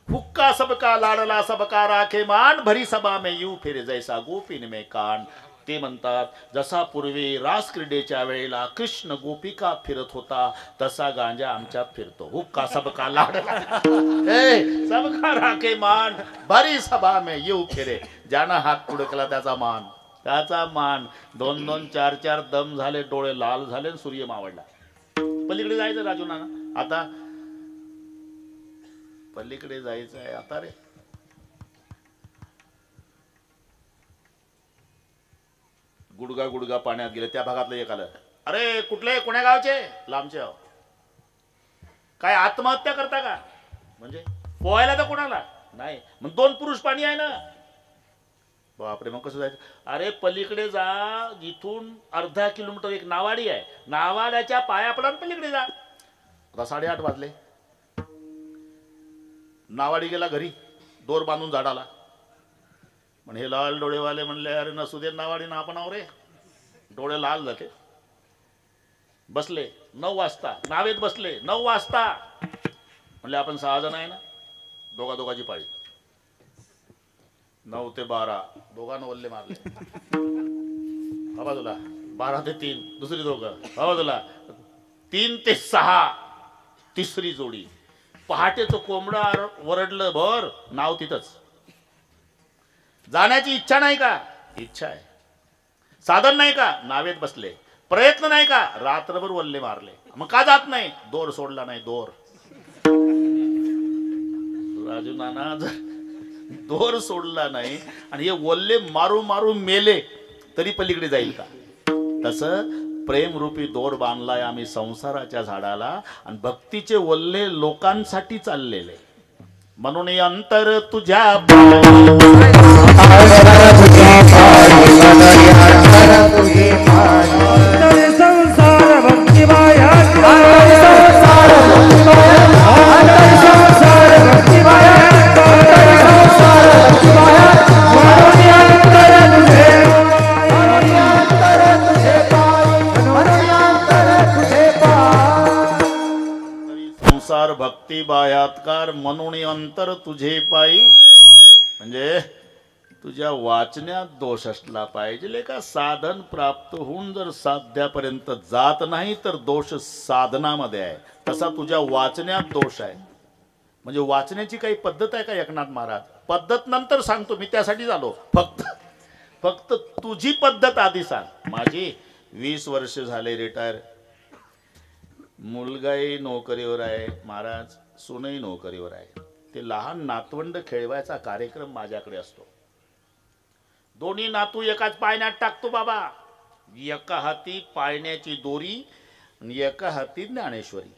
हुक्का सबका लाडला सबका राखे मान भरी सभा में यू फिर जैसा गोपीन में कान. ते म्हणतात जसा पूर्वी रास क्रीडेच्या वेळेला कृष्ण गोपिका फिरत होता तसा गांजा आमच्यात फिरतो. हुक्का सबका लाडला सबका राखे मान भरी सभा में यू फिरे. ज्यानं हात पुढे केला त्याचा मान. दोन दोन चार चार दम झाले, डोळे लाल झाले, सूर्य मावळला. पलीकडे जायचं राजू नाना, आता पलीकडे जायचं आहे आता रे. गुडगा गुडगा पाण्यात गेले. त्या भागातलं एक आलं, अरे कुठले कोण्या गावचे? लांबचे आहो. काय आत्महत्या करता का? म्हणजे पोहायला तर कोणाला नाही. मग दोन पुरुष पाणी आहे ना. बापरे, मग कसं जायचं? अरे पलीकडे जा, इथून अर्धा किलोमीटर एक नावाडी आहे, नावाड्याच्या पायापडान पलीकडे जा. आता 8:30 वाजले. नावाडी गेला घरी, दोर बांधून झाडाला. पण हे लाल डोळेवाले म्हणले, अरे नसू दे नावाडी ना, आपण आहो रे. डोळे लाल झाले. बसले 9 वाजता नावेत बसले. 9 वाजता म्हणले आपण 6 जण आहे ना, दोघाची पाळी. 9 ते 12 दोघांना वल्ले मारले. बाबा तुला 12 ते 3 दुसरी दोघं. बाबा तुला 3 ते 6 तिसरी जोडी. पहाटेचं कोंबडा वरडलं भर, नाव तिथंच. जाण्याची इच्छा नाही का? इच्छा आहे. साधन नाही का? नावेत बसले. प्रयत्न नाही का? रात्रभर वल्ले मारले. मग का जात नाही? दोर सोडला नाही. दोर राजू नाना, दोर सोडला नाही आणि हे वल्ले मारू मारू मेले तरी पलीकडे जाईल का? तसं प्रेमरूपी दोर बांधलाय आम्ही संसाराच्या झाडाला आणि भक्तीचे वल्ले लोकांसाठी चाललेले. म्हणून अंतर तुझ्या संसार भक्तिमाया संसार भक्ती बायातकार म्हणून अंतर तुझे पायी. म्हणजे तुझ्या वाचण्यात दोष असला पाहिजे का? साधन प्राप्त होऊन जर साध्यापर्यंत जात नाही तर दोष साधनामध्ये आहे. तसा तुझ्या वाचण्यात दोष आहे. म्हणजे वाचण्याची काही पद्धत आहे का एकनाथ महाराज? पद्धत नंतर सांगतो मी, त्यासाठी आलो. फक्त तुझी पद्धत आधी सांग. माझी 20 वर्ष झाले रिटायर. मुलगाही नोकरीवर आहे महाराज, सूनही नोकरीवर आहे. ते लहान नातवंड खेळवायचा कार्यक्रम माझ्याकडे असतो. दोन्ही नातू एकाच पाळण्यात टाकतो बाबा. एका हाती पाळण्याची दोरी आणि एका हाती ज्ञानेश्वरी.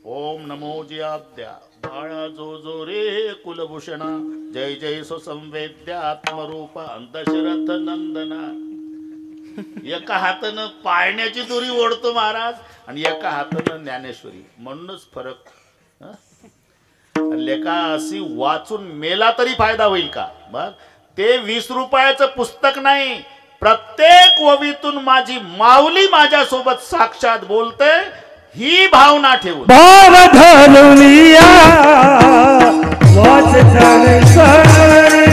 ओम नमो जियाद्या बाळा जो जो रे कुलभूषणा जय जय सो संवेद्यात्मरूप दशरथ नंदना. एका हातानं पाळण्याची दोरी ओढतो महाराज आणि एका हातानं ज्ञानेश्वरी. म्हणूनच फरक. लेका अशी वाचून मेला तरी फायदा होईल का? बघ, ते 20 रुपयाचं पुस्तक नाही. प्रत्येक ओवीतून माझी माऊली माझ्यासोबत साक्षात बोलते, ही भावना ठेवून भाव धनुनिया वाच ज्ञानेश्वरी.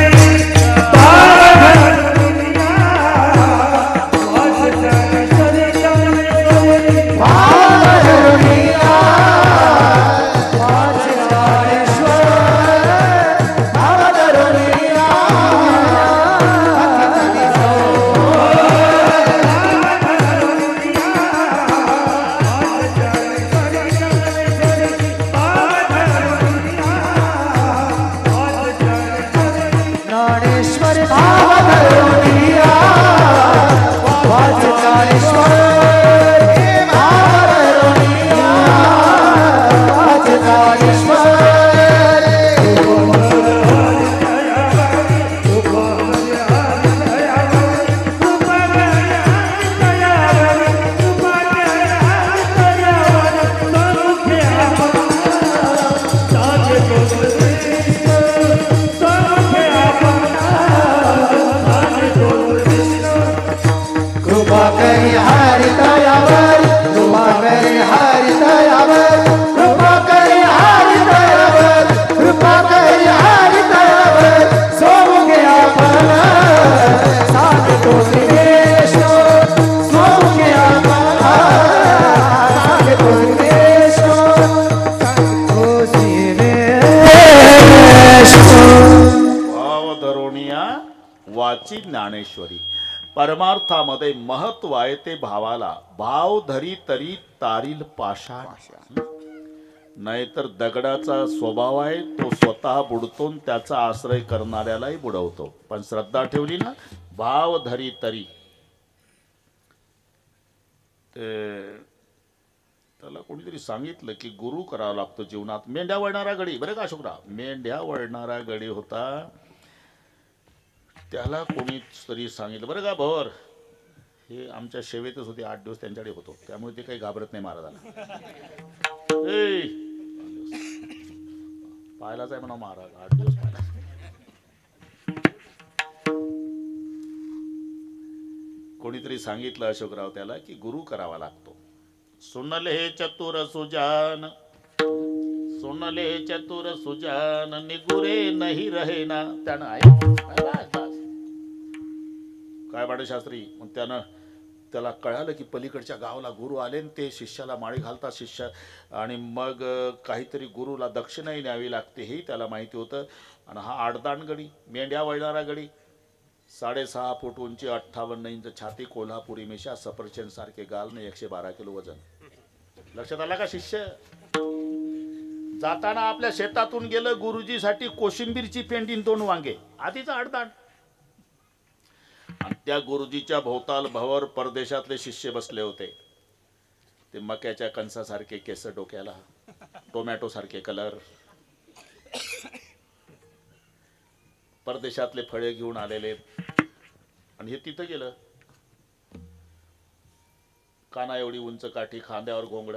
भावाची ज्ञानेश्वरी. परमार्थामध्ये महत्व आहे ते भावाला. भाव धरी तरी तारील पाषाण. नाहीतर दगडाचा स्वभाव आहे तो स्वतः बुडतो, त्याचा आश्रय करणाऱ्यालाही बुडवतो. पण श्रद्धा ठेवली ना, भाव धरी तरी. त्याला कोणीतरी सांगितलं की गुरु करावा लागतो जीवनात. मेंढ्या वळणारा गडी, बरं का अशोकराव, मेंढ्या वळणारा गडी होता. त्याला कोणीतरी सांगितलं, बरं का भवर, हे आमच्या सेवेतच होते, 8 दिवस त्यांच्याकडे होतो, त्यामुळे ते काही घाबरत नाही महाराजांना. पाहिलाच आहे म्हणा महाराज, 8 दिवस पाहिला. कोणीतरी सांगितलं अशोकराव त्याला की गुरु करावा लागतो. सुनले चतुर सुजान, सुनले चतुर सुजान, निगुरे नाही रहे ना. त्यानं काय पाडशास्त्री, मग त्याला कळालं की पलीकडच्या गावाला गुरु आले, ते शिष्याला माळी घालतात शिष्य, आणि मग काहीतरी गुरुला दक्षिणाही न्यावी लागते हे त्याला माहिती होतं. आणि हा आडदांड गडी, मेंढ्या वळणारा गडी, 6.5 फूट उंची, 58 इंच छाती, कोल्हापुरी मिशा, सफरचंद सारखे गालने, 112 किलो वजन. लक्षात आला का शिष्य? जाताना आपल्या शेतातून गेलं, गुरुजीसाठी कोशिंबीरची पेंडी, 2 वांगे, आधीचा आडदांड. आणि त्या गुरुजीच्या भोवताल भवर परदेशातले शिष्य बसले होते. ते मक्याच्या कणसासारखे केस डोक्याला, टोमॅटो सारखे कलर, परदेशातले फळे घेऊन आलेले. आणि हे तिथं गेलं, काना एवढी उंच काठी, खांद्यावर घोंगड,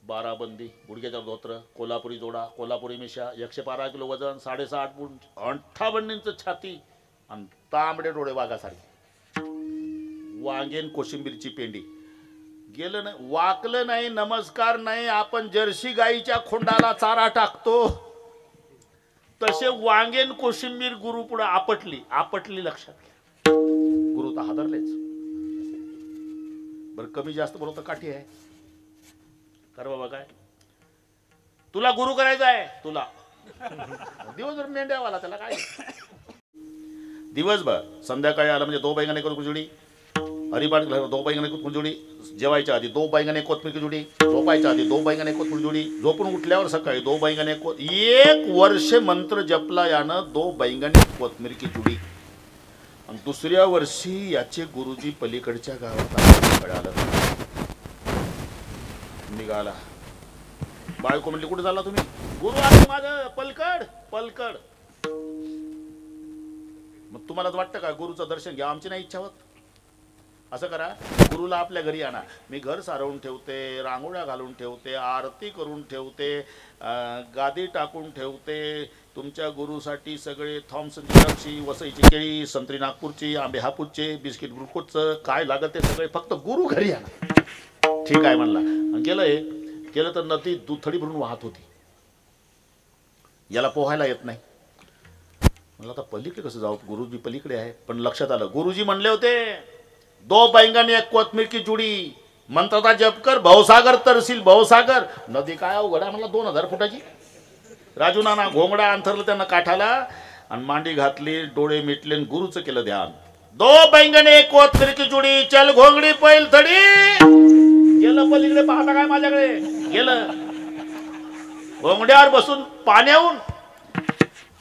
12 बंदी, गुडघ्याच्या धोत्र, कोल्हापुरी जोडा, कोल्हापुरी मिशा, 112 किलो वजन, 6.5 फूट, 58 इंच छाती, आणि तांबडे डोळे वाघासारखे, वांगेन कोशिंबीरची पेंडी. गेलं नाही, वाकलं नाही, नमस्कार नाही. आपण जर्सी गाईच्या खोंडाला चारा टाकतो तसे वांगेन कोशिंबीर गुरु पुढे आपटली. लक्षात घ्या, गुरु तर हादरलेच. बरं, कमी जास्त बोलतो काठी आहे कर बाबा, काय तुला गुरु करायचा आहे? तुला दिवसभर मेंढ्यावाला, त्याला काय दिवसभर. संध्याकाळी आलं म्हणजे 2 बैंगने कुंजुडी, हरिपाठ 2 बैंगने कुंजुडी, जेवायच्या आधी 2 बैंगने कोथमीर की जुडी, झोपायच्या आधी 2 बैंगने कोथमीर जुडी, झोपून उठल्यावर सकाळी 2 बैंगने 1 वर्ष मंत्र जपला यानं 2 बैंगने कोथमीर की जुडी. आणि दुसऱ्या वर्षी याचे गुरुजी पलीकडच्या गावात कळालं. निघाला, बायको म्हणली, कुठे चालला तुम्ही? गुरु आहे माझं, पलकड. मग तुम्हालाच वाटतं का गुरुचं दर्शन घ्या? आमची नाही इच्छा होत. असं करा, गुरुला आपल्या घरी आणा. मी घर सारवून ठेवते, रांगोळ्या घालून ठेवते, आरती करून ठेवते, गादी टाकून ठेवते. तुमच्या गुरुसाठी सगळे थॉम्सनची द्राक्षी, वसईची केळी, संत्री नागपूरची, आंबे हापूसचे, बिस्किट ग्लुकोजचं, काय लागत ते सगळे फक्त गुरु घरी आणा. ठीक आहे म्हणला. गेलं तर नदी दुथडी भरून वाहत होती. याला पोहायला येत नाही. मला आता पलीकडे कसं जाऊ, गुरुजी पलीकडे आहे. पण लक्षात आलं, गुरुजी म्हणले होते 2 बैंगन 1 कोथमीर की जुडी, मंत्राचा जप कर, भवसागर तरसील. भवसागर नदी काय अवघड आहे म्हणला, 2000 फुटाची. राजू नाना घोंगडा अंथरलं त्यांना काठाला, आणि मांडी घातली, डोळे मिटले, गुरुचं केलं ध्यान. 2 बैंगन 1 कोथमीर की जुडी, चल घोंगडी पैल थडी. गेलं पलीकडे, पाहता काय माझ्याकडे? गेलं घोंगड्यावर बसून पाण्याहून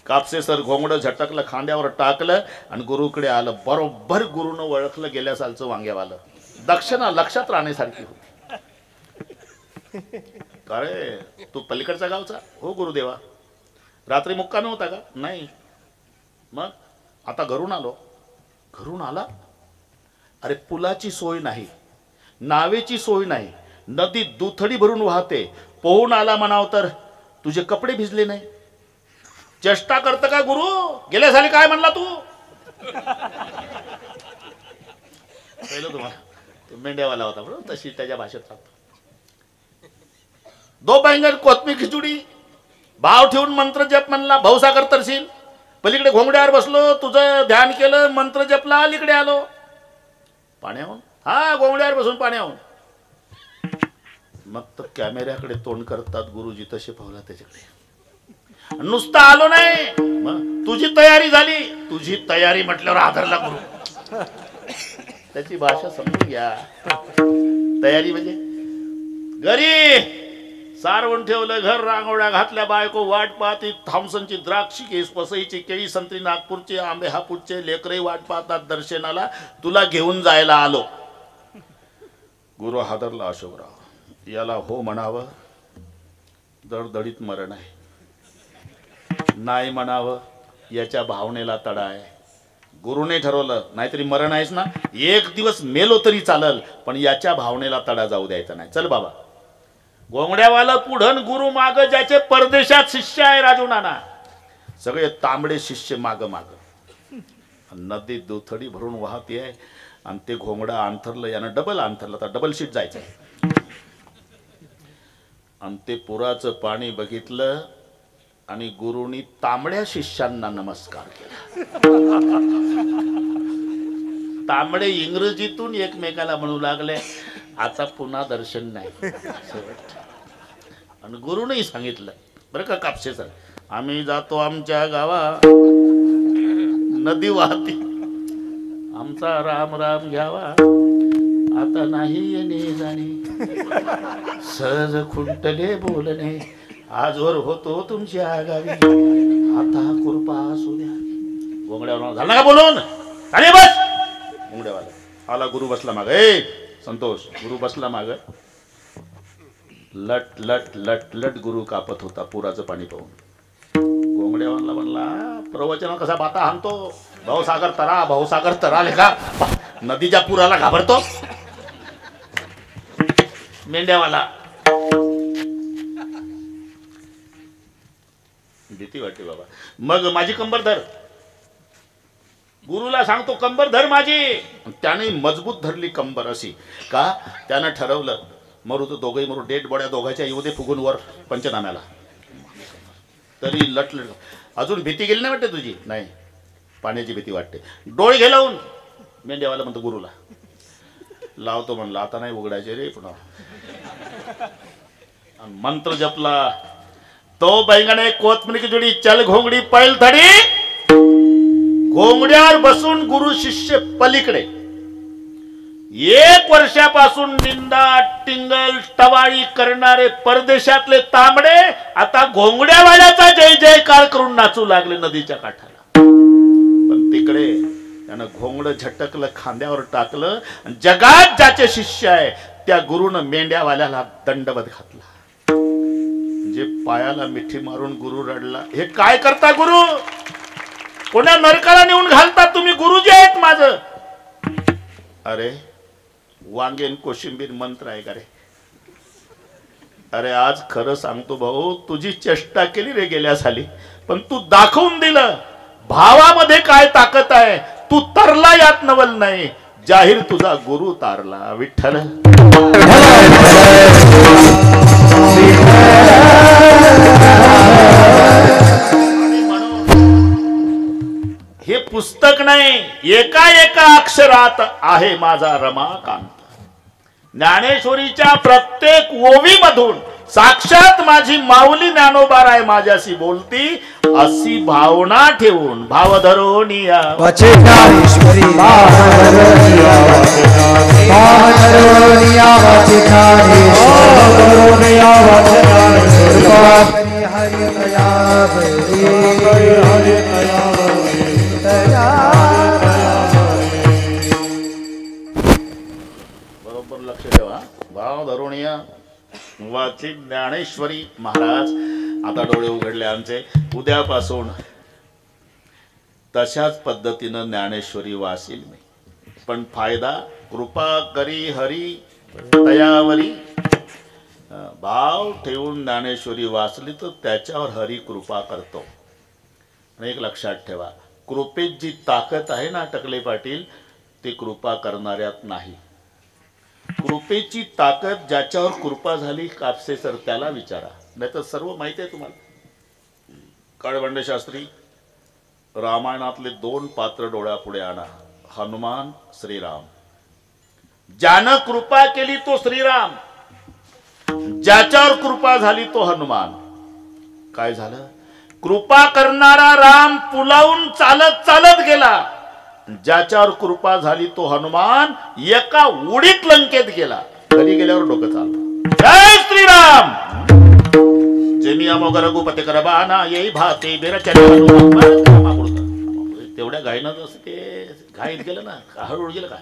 कापसे सर घोंगडं झटकलं, खांद्यावर टाकलं, आणि गुरुकडे आलं. बरोबर गुरुनं ओळखलं, गेल्या सालचं वांग्यावालं. दक्षिणा लक्षात राहण्यासारखी होती. का रे, तू पलीकडचा गावचा? हो गुरुदेवा. रात्री मुक्कामी होता का? नाही. मग आता घरून आलो. घरून आला? अरे, पुलाची सोय नाही, नावेची सोय नाही, नदी दुथडी भरून वाहते. पोहून आला म्हणाव तर तुझे कपडे भिजले नाही. चेष्टा करत का गुरु? गेल्या साली काय म्हणला तू? पहिलं तुम्हाला तो मेंढ्यावाला होता बरोबर, तशी त्याच्या भाषेत सांगतो. 2 बैंगन कोथमीर खिचडी, भाव ठेवून मंत्र जप म्हणला, भवसागर तरसील. पलीकडे घोंगड्यावर बसलो, तुझं ध्यान केलं, मंत्र जपला, अलीकडे आलो. पाण्याहून? हा, घोंगड्यावर बसून पाण्याहून. मग तर कॅमेऱ्याकडे तोंड करतात गुरुजी, तसे पावला त्याच्याकडे. नुसता आलो नाही, मग तुझी तयारी झाली. तुझी तयारी म्हटल्यावर आदरला गुरु. त्याची भाषा समजून घ्या. तयारी म्हणजे घरी सारवून ठेवलं, घर रांगोळ्या घातल्या, बायको वाट पाहती, थॉम्सनची द्राक्षी केस, पसईची केळी, संत्री नागपूरचे, आंबे हापूरचे, लेकरही वाट पाहतात दर्शनाला, तुला घेऊन जायला आलो. गुरु हादरला. अशोकराव, याला हो म्हणावं, दडदडीत मरण आहे. नाही म्हणावं, याच्या भावनेला तडा आहे. गुरुने ठरवलं, नाहीतरी मरण आहेस ना, एक दिवस मेलो तरी चालल, पण याच्या भावनेला तडा जाऊ द्यायचा नाही. चल बाबा. गोंगड्यावाला पुढन, गुरु माग, ज्याचे परदेशात शिष्य आहे. राजू नाना सगळे तांबडे शिष्य माग माग. नदी दुथडी भरून वाहती आहे आणि ते घोंगडा अंथरलं. यानं डबल अंथरलं, तर डबल शीट जायचं. आणि ते पुराचं पाणी बघितलं आणि गुरुनी तांबड्या शिष्यांना नमस्कार केला. तांबडे इंग्रजीतून एकमेकाला म्हणू लागले, आता पुन्हा दर्शन नाही. आणि गुरुने सांगितलं, बरं का कापसे सर, आम्ही जातो आमच्या गावा, नदी वाहती, आमचा राम राम घ्यावा, आता नाही येणे जाणे, सहज खुंटले बोलणे, आजवर होतो तुमच्या गावी, आता कृपा असू द्या. गोंगड्यावर झाला का बोलून? अरे बस. गोंगड्यावाला आला, गुरु बसला माग. ए संतोष, गुरु बसला माग. लट लट लट लट गुरु कापत होता पुराचं पाणी पाहून. गोंगड्यावाला म्हणला, प्रवचन कसा बाता हाणतो, भाऊसागर तरा, भाऊसागर तरा लेखा नदीच्या पुराला घाबरतो. मेंढ्यावाला भीती वाटते बाबा. मग माझी कंबर धर. गुरुला सांगतो, कंबर धर माझी. त्याने मजबूत धरली कंबर. अशी का? त्यानं ठरवलं, मरू तर दोघंही मरू, डेड बॉड्या दोघांच्या येऊ दे फुगून वर पंचनाम्याला. तरी लटलट. अजून भीती गेली नाही वाटते तुझी? नाही, पाण्याची भीती वाटते. डोळे घे लावून. मेंढ्यावाला म्हणतो गुरुला, लावतो म्हणला, आता नाही उघडायचे रे पुन्हा. मंत्र जपला. तो बैंगणे कोथमिरी की जोडी, चल घोंगडी पैल थडी. घोंगड्यावर बसून गुरु शिष्य पलीकडे. 1 वर्षापासून निंदा टिंगल टवाळी करणारे परदेशातले तांबडे आता घोंगड्यावाल्याचा जय जयकार करून नाचू लागले नदीच्या काठाला. पण तिकडे त्यानं घोंगड झटकलं, खांद्यावर टाकलं. जगात ज्याचे शिष्य आहे त्या गुरुनं मेंढ्यावाल्याला दंडवत घातला. म्हणजे पायाला मिठी मारून गुरु रडला. हे काय करता गुरु? कोण्या नरकाला नेऊन घालतात तुम्ही? गुरुजी आहेत माझं. अरे वांगेन कोशिंबीर मंत्र आहे का रे? अरे आज खरं सांगतो भाऊ, तुझी चेष्टा केली रे गेल्या साली, पण तू दाखवून दिलं भावामध्ये काय ताकद आहे. तू तरला यात नवल नाही, जाहीर तुझा गुरु तारला. विठ्ठल हे पुस्तक नाही, एका एका अक्षरात आहे माझा रमाकांत. ज्ञानेश्वरीच्या प्रत्येक ओवीमधून साक्षात माझी माऊली ज्ञानोबार आहे माझ्याशी बोलती. अशी भावना ठेवून भाव धरोनिया वाचे ज्ञानेश्वरी, भाव धरोनिया वाचे ज्ञानेश्वरी, हरि दया बरोबर लक्ष ठेवा. भाव धरोनिया वाची ज्ञानेश्वरी. महाराज आता डोळे उघडले आमचे. उद्यापासून तशाच पद्धतीनं ज्ञानेश्वरी वाचील मी. पण फायदा कृपा करी हरी तयावरी. भाव ठेवून ज्ञानेश्वरी वाचली तर त्याच्यावर हरी कृपा करतो. आणि एक लक्षात ठेवा, कृपेत जी ताकद आहे ना टकले पाटील, ती कृपा करणाऱ्यात नाही. कृपेची ताकद ज्याच्यावर कृपा झाली कापसे सर त्याला विचारा, नाही तर सर्व माहिती आहे तुम्हाला. काळवंडे शास्त्री, रामायणातले 2 पात्र डोळ्यापुढे आणा, हनुमान श्रीराम. ज्यानं कृपा केली तो श्रीराम, ज्याच्यावर कृपा झाली तो हनुमान. काय झालं? कृपा करणारा राम पुलावून चालत चालत गेला, ज्याच्यावर कृपा झाली तो हनुमान एका उडीत लंकेत गेला. घरी गेल्यावर डोकं चाललं. जय श्रीराम. जेमिया मोग रघुपती कर बाना येई भाते बिरचन हनुमान. तेवढ्या घाईनं असं ते घाईत गेलं ना, हळूहळू गेलं का.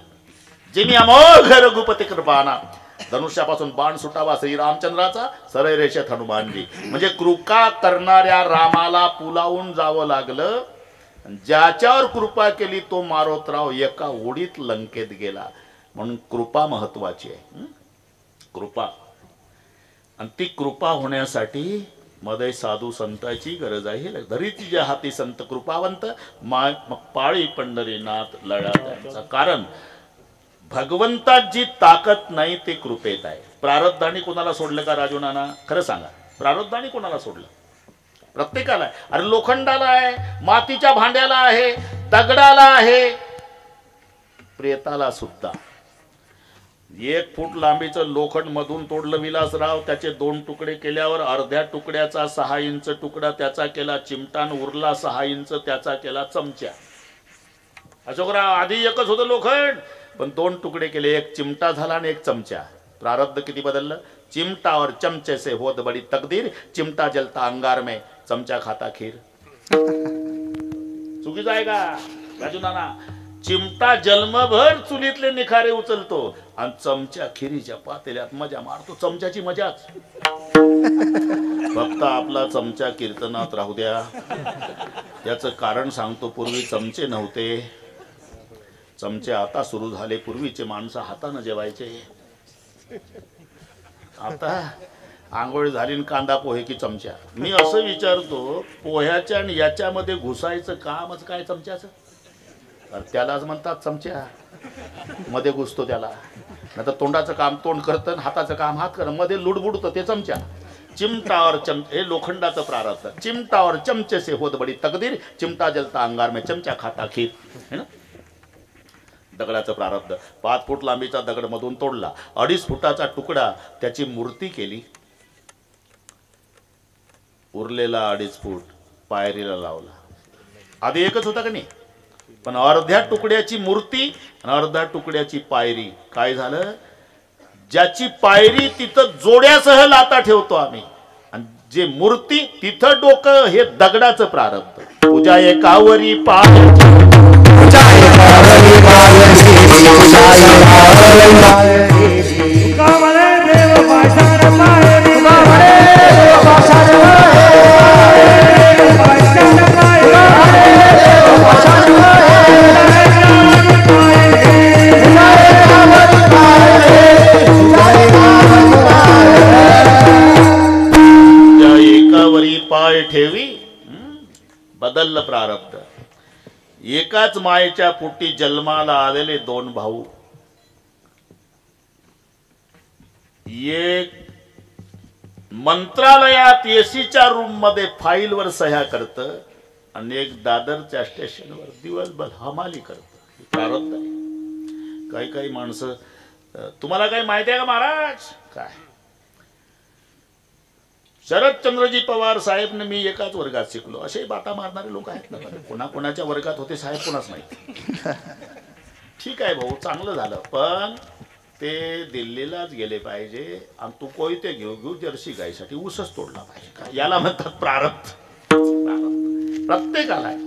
जेमिया मोग रघुपती कर बाना, धनुष्यापासून बाण सुटावा श्री रामचंद्राचा, सरळ रेषेत हनुमानजी. म्हणजे कृपा करणाऱ्या रामाला पुलावून जावं लागलं, ज्याच्यावर कृपा केली तो मारोतराव एका उडीत लंकेत गेला. म्हणून कृपा महत्वाची आहे. कृपा, आणि ती कृपा होण्यासाठी मध्ये साधू संतांची गरज आहे. धरीची ज्या हाती संत कृपावंत, मग पाळी पंढरीनाथ लढा त्यांचा. कारण भगवंतात जी ताकद नाही ते कृपेत आहे. प्रारब्धाने कोणाला सोडलं का राजू नाना? खरं सांगा, प्रारब्धाने कोणाला सोडलं? प्रत्येकाला आहे. अरे लोखंडाला आहे, मातीच्या भांड्याला आहे, दगडाला आहे, प्रेताला सुद्धा. 1 फूट लांबीचं लोखंड मधून तोडलं विलासराव, त्याचे 2 तुकडे केल्यावर अर्ध्या तुकड्याचा 6 इंच तुकडा त्याचा केला चिमटान, उरला 6 इंच त्याचा केला चमचा. अशोकराव आधी एकच होतं लोखंड, पण 2 तुकडे केले, 1 चिमटा झाला आणि 1 चमचा. प्रारब्ध किती बदललं? चिमटा और चमचे से होत बड़ी तकदीर, चिमटा जलता अंगार में, चमचा खाता खीर. चुकीचं आहे का राजू नाना? चिमटा जन्मभर चुलीतले निखारे उचलतो आणि चमच्या खिरीच्या पातेल्यात मजा मारतो. चमच्याची मजाच. फक्त आपला चमचा कीर्तनात राहू द्या. याचं कारण सांगतो. पूर्वी चमचे नव्हते, चमचे आता सुरू झाले. पूर्वीचे माणसं हाताने जेवायचे, आता आंघोळ झाली कांदा पोहे की चमचा. मी असं विचारतो, पोह्याच्या आणि याच्यामध्ये घुसायचं कामच काय चमच्याचं? त्यालाच म्हणतात चमच्या. मध्ये घुसतो त्याला. नाही तर तोंडाचं काम तोंड करतं, हाताचं काम हात करत, मध्ये लुडबुडतं ते चमचा. चिमटावर हे लोखंडाचं प्रारब्ध. चिमटावर चमचे से होत बडी तकदीर, चिमटा जलता अंगार में, चमचा खाता खीर. है ना? दगडाचं प्रारब्ध. 5 फूट लांबीचा दगड मधून तोडला, 2.5 फुटाचा तुकडा त्याची मूर्ती केली, उरलेला 2.5 फूट पायरीला लावला. आधी एकच होता का नाही, पण अर्ध्या तुकड्याची मूर्ती आणि अर्ध्या तुकड्याची पायरी. काय झालं? ज्याची पायरी तिथं जोड्यासह लाता ठेवतो आम्ही, आणि जे मूर्ती तिथं डोकं, हे दगडाचं प्रारब्ध. पूजा एकावरी पाय, एकावरी पाय ठेवी. बदललं प्रारब्ध. एकाच मायेच्या पोटी जन्माला आलेले 2 भाऊ, एक मंत्रालयात एसीच्या रूम मध्ये फाईलवर सह्या करत आणि एक दादरच्या स्टेशनवर दिवसभर हमाली करत. प्रारब्ध आहे. काही काही माणसं. तुम्हाला काही माहिती आहे का महाराज? काय शरदचंद्रजी पवार साहेब ने मी एकाच वर्गात शिकलो, असे बाता मारणारे लोक आहेत ना. कोणा कोणाच्या वर्गात होते साहेब कोणाच नाही. ठीक आहे भाऊ, चांगलं झालं, पण ते दिल्लीलाच गेले पाहिजे आणि तू कोयते घेऊ जर्सी गायसाठी ऊसच तोडला पाहिजे. याला म्हणतात प्रारब्ध. प्रत्येकाला आहे.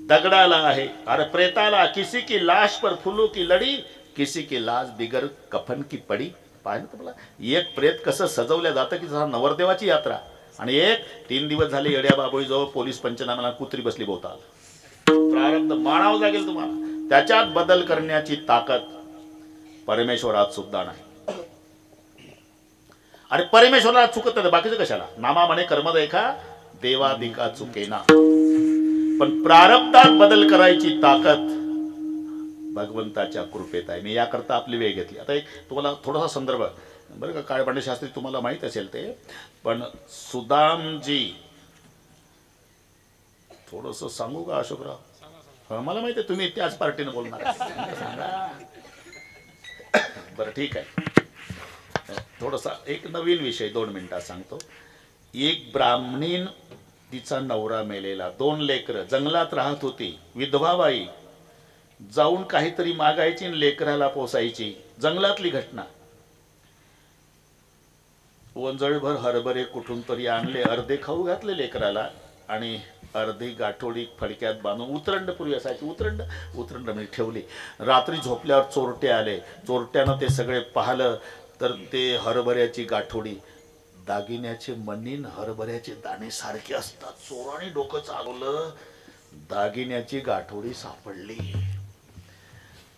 दगडाला आहे. अरे प्रेताला किसी की लाश पर फूलों की लड़ी, किसी की लाश बिगर कफन की पडी. पाहिलं तुम्हाला? एक प्रेत कसं सजवलं जातं की जसा नवरदेवाची यात्रा, आणि एक 3 दिवस झाले येड्या बाबोळी जवळ पोलीस पंचनाम्याला कुत्री बसली भोवताल. प्रारब्ध मानावं लागेल तुम्हाला. त्याच्यात बदल करण्याची ताकद परमेश्वरात सुद्धा नाही. अरे परमेश्वराला चुकत नाही, बाकीचं कशाला? नामा म्हणे कर्म देखा देवादिका चुकेना. पण प्रारब्धात बदल करायची ताकद भगवंताच्या कृपेत आहे. मी याकरता आपली वेळ घेतली. आता एक तुम्हाला थोडासा संदर्भ बरं का, काळपांडे शास्त्री तुम्हाला माहित असेल ते, पण सुदामजी, थोडस सांगू का अशोकराव? मला माहिती आहे तुम्ही त्याच पार्टीने बोलणार. सांगा बरं, ठीक आहे. थोडासा एक नवीन विषय 2 मिनिटात सांगतो. एक ब्राह्मणीन तिचा नवरा मेलेला, 2 लेकरं, जंगलात राहत होती, विधवा बाई, जाऊन काहीतरी मागायची आणि लेकराला पोसायची, जंगलातली घटना. वंजळभर हरभरे कुठून तरी आणले, अर्धे खाऊ घातले लेकराला आणि अर्धी गाठोडी फडक्यात बांधून, उतरंड पूर्वी असायची, उतरंड म्हणजे ठेवली. रात्री झोपल्यावर चोरटे आले, चोरट्यानं ते सगळे पाहिलं तर ते हरभऱ्याची गाठोडी, दागिन्याचे मनीन हरभऱ्याचे दाणे सारखे असतात. चोराने डोकं चालवलं, दागिन्याची गाठोडी सापडली,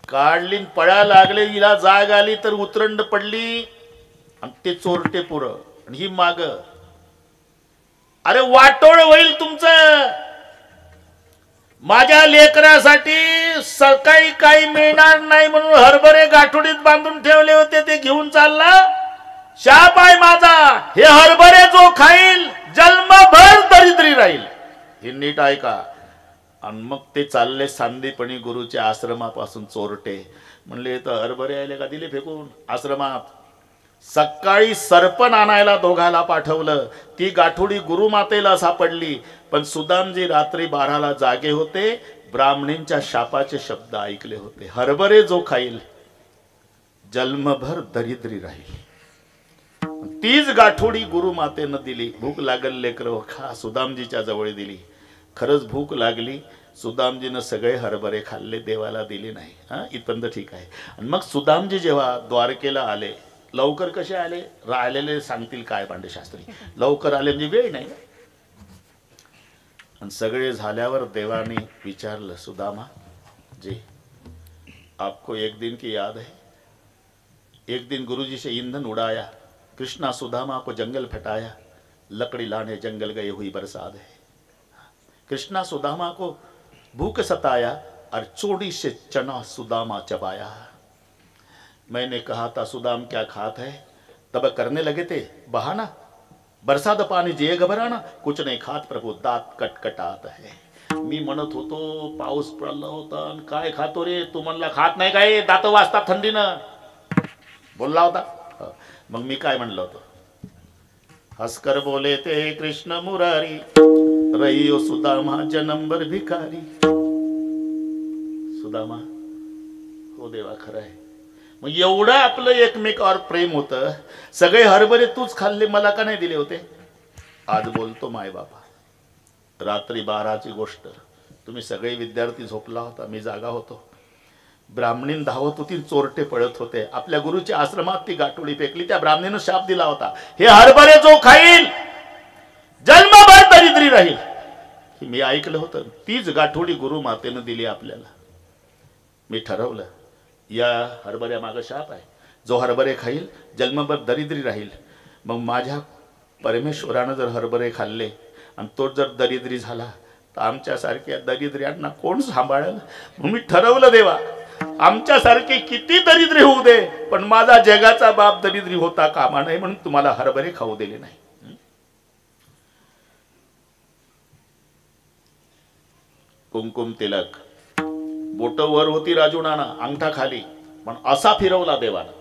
काढली, पळा लागले. हिला जाग आली तर उतरंड पडली आणि ते चोरटे पुरं आणि ही माग. अरे वाटोळ होईल तुमचं. माझ्या लेकरासाठी सकाळी काही मिळणार नाही म्हणून हरभरे गाठोडीत बांधून ठेवले होते, ते घेऊन चालला. शाप आहे माझा, हे हरभरे जो खाईल जन्मभर दरिद्री राहील. हे नीट ऐका. आणि मग ते चालले सांदीपणी गुरुच्या आश्रमापासून चोरटे. म्हणले तर हरभरे आले का, दिले फेकून आश्रमात. सकाळी सरपण आणायला दोघाला पाठवलं, ती गाठोडी गुरुमातेला सापडली. पण सुदामजी रात्री 12ला जागे होते, ब्राह्मणींच्या शापाचे शब्द ऐकले होते. हरभरे जो खाईल जन्मभर दरिद्री राहील. तीच गाठोडी गुरुमातेनं दिली. भूक लागल लेकरं खा, सुदामजीच्या जवळ दिली. खरंच भूक लागली, सुदामजीनं सगळे हरभरे खाल्ले, देवाला दिले नाही. हा, इथपर्यंत ठीक आहे. आणि मग सुदामजी जेव्हा द्वारकेला आले, लवकर कसे आले, राहिलेले सांगतील काय पांडेशास्त्री, लवकर आले म्हणजे वेळ नाही. आणि सगळे झाल्यावर देवाने विचारलं, सुदामा जी आपको एक दिन की याद है? एक दिन गुरुजी से ईंधन उड़ाया, कृष्णा सुदामा को जंगल फटाया, लकड़ी लाने जंगल गए हुई बरसात है. कृष्णा सुदामा को भूख सताया और चोड़ी से चना सुदामा चबाया. मैंने कहा था सुदाम क्या खात है, तब करने लगे थे बहाना, बरसात पाणी जे घबराना, कुछ नाही खात प्रभू दात कटकटात है. मी म्हणत होतो पाऊस पडला होता आणि काय खातो रे, तू म्हणला खात नाही काय, दात वाजतात थंडीनं, बोलला होता. मग मी काय म्हणलं होतं, हसकर बोले ते कृष्ण मुरारी, रहियो सुदामा जन्मभर भिकारी. सुदामा हो देवा खरं आहे. मग एवढं आपलं एकमेकावर प्रेम होतं. सगळे हरभरे तूच खाल्ले, मला का नाही दिले होते. आज बोलतो माय बापा, रात्री 12ची गोष्ट, तुम्ही सगळे विद्यार्थी झोपला होता, मी जागा होतो. ब्राह्मणीन धावत होती, चोरटे पळत होते. आपल्या गुरुच्या आश्रमात ती गाठोडी फेकली. त्या ब्राह्मणीनं शाप दिला होता, हे हरभरे जो खाईल जन्मभर दरिद्री राहील. मी ऐकलं होतं. तीच गाठोडी गुरु मातेनं दिली आपल्याला. मी ठरवलं या हरभऱ्या मागं शाप आहे, जो हरभरे खाईल जन्मभर दरिद्री राहील. मग माझ्या परमेश्वरानं जर हरभरे खाल्ले आणि तो जर दरिद्री झाला तर आमच्यासारख्या दरिद्र्यांना कोण सांभाळेल. मग मी ठरवलं देवा, आमच्यासारखे किती दरिद्री होऊ दे, पण माझा जगाचा बाप दरिद्री होता कामा नये म्हणून तुम्हाला हरभरे खाऊ दिले नाही. कुंकुम तिलक, बोट वर होती राजुणाना, अंगठा खाली, पण असा फिरवला देवानं.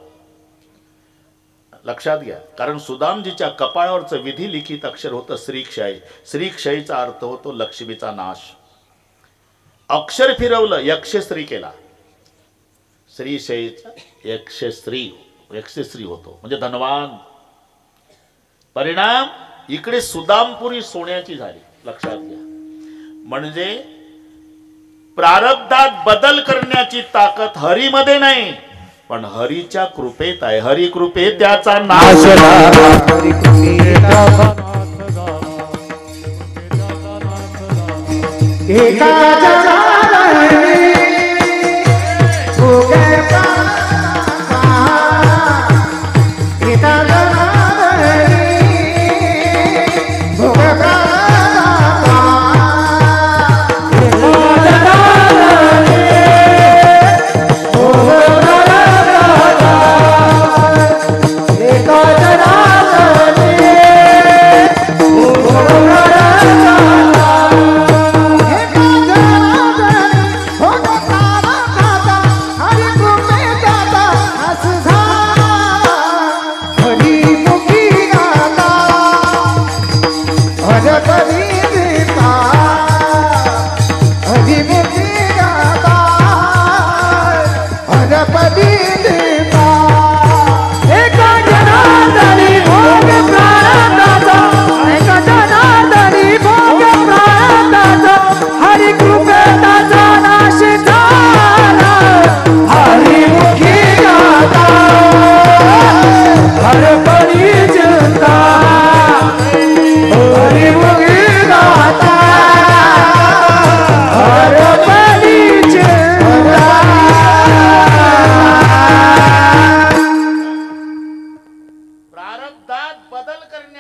लक्षात घ्या, कारण सुदामजीच्या कपाळावरचं विधी लिखित अक्षर होतं श्रीक्षय. श्रीक्षयचा अर्थ होतो लक्ष्मीचा नाश. अक्षर फिरवलं, यक्षश्री केला. श्रीक्षयचा यक्षश्री होतो म्हणजे धनवान. परिणाम इकडे सुदामपुरी सोन्याची झाली. लक्षात घ्या, म्हणजे प्रारब्धात बदल करण्याची ताकद हरीमध्ये नाही, पण हरीच्या कृपेत आहे. हरी कृपेत त्याचा नाश.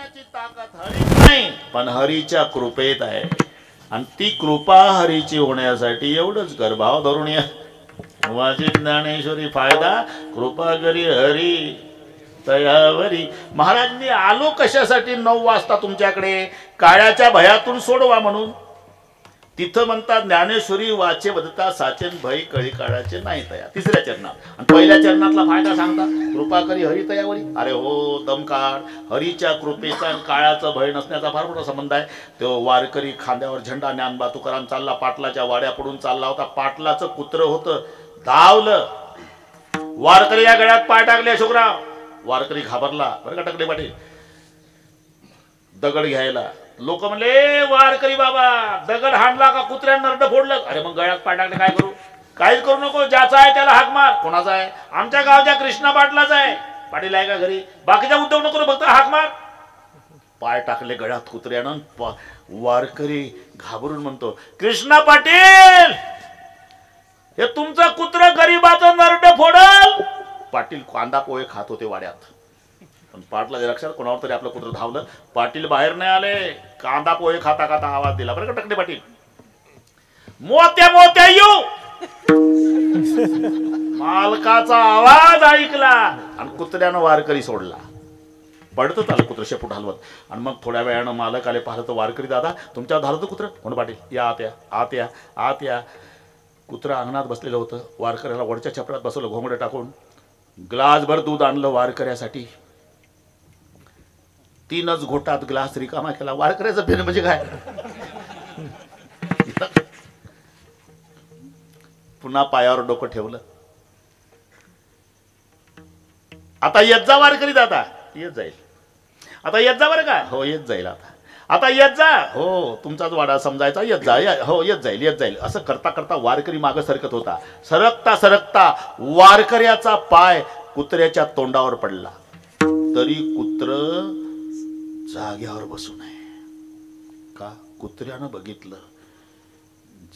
करण्याची ताकद हरीत नाही पण हरीच्या कृपेत आहे. आणि ती कृपा हरीची होण्यासाठी एवढंच कर भाव धरून या. वाची ज्ञानेश्वरी फायदा कृपा करी हरी तयावरी. महाराजांनी आलो कशासाठी 9 वाजता तुमच्याकडे काळ्याच्या भयातून सोडवा म्हणून. तिथं म्हणतात ज्ञानेश्वरी वाचे बदता साचेन भय कळी काळाचे नाही तया. तिसऱ्या चरणात आणि पहिल्या चरणातला फायदा सांगतात कृपा करी हरी तयावरी. अरे हो दमकाळ हरीच्या कृपेचा आणि काळाचा भय नसण्याचा फार मोठा संबंध आहे. तो वारकरी खांद्यावर झेंडा ज्ञानबा तुकाराम चालला पाटलाच्या वाड्या पडून चालला होता. पाटलाचं कुत्र होतं धावलं. वारकरी या गळ्यात पाय टाकले अशोकराव. वारकरी घाबरला बरं का टकले पाटील. दगड घ्यायला लोक म्हणले वारकरी बाबा दगड हाणला का कुत्र्यानं नरड फोडलं. अरे मग गळ्यात पाय टाकले काय करू. काहीच करू नको. ज्याचा आहे त्याला हाक मार. कोणाचा आहे. आमच्या गावच्या कृष्णा पाटलाचा आहे. पाटील आहे का घरी. बाकीचा उद्योग नको फक्त हाक मार. पाय टाकले गळ्यात कुत्र्यानं. वारकरी घाबरून म्हणतो कृष्णा पाटील हे तुमचं कुत्र गरीबाचं नरड फोडल. पाटील कांदा पोहे खात होते वाड्यात. पण पाटला लक्षात कोणावर तरी आपलं कुत्र धावलं. पाटील बाहेर नाही आले. कांदा पोहे खाता खाता आवाज दिला बरं का टकले पाटील. मोत्या मोत्या येऊ. मालकाचा आवाज ऐकला आणि कुत्र्यानं वारकरी सोडला. पडतच आलं कुत्र शेपूट हलवत. आणि मग थोड्या वेळानं मालक आले. पाहिलं तर वारकरी दादा तुमच्यावर धावलं तर कुत्र. कोण पाटील या आत या आत या आत या. कुत्र अंगणात बसलेलं होतं. वारकऱ्याला वडच्या छपरात बसवलं घोंगडं टाकून. ग्लासभर दूध आणलं वारकऱ्यासाठी. 3च घोटात ग्लास रिकामा केला. वारकऱ्याचं फेन म्हणजे काय. पुन्हा पायावर डोकं ठेवलं. आता येत जा वारकरी दादा. येत जाईल आता येत जा बरं का. हो येत जाईल आता येत जा. हो तुमचाच वाडा समजायचा. येत जा हो येत जाईल. असं करता करता वारकरी मागं सरकत होता. सरकता सरकता वारकऱ्याचा पाय कुत्र्याच्या तोंडावर पडला. तरी कुत्र जाग्यावर बसू नये. का कुत्र्यानं बघितलं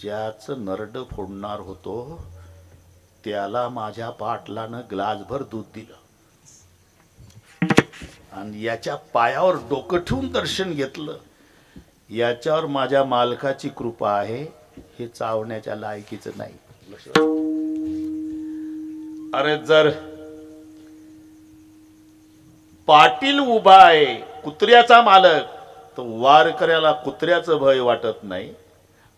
ज्याचं नरड फोडणार होतो त्याला माझ्या पाटलानं ग्लासभर दूध दिलं आणि याच्या पायावर डोकं ठेवून दर्शन घेतलं. याच्यावर माझ्या मालकाची कृपा आहे. हे चावण्याच्या लायकीचं नाही. अरे जर पाटील उभा आहे कुत्र्याचा मालक तर वारकऱ्याला कुत्र्याचं भय वाटत नाही.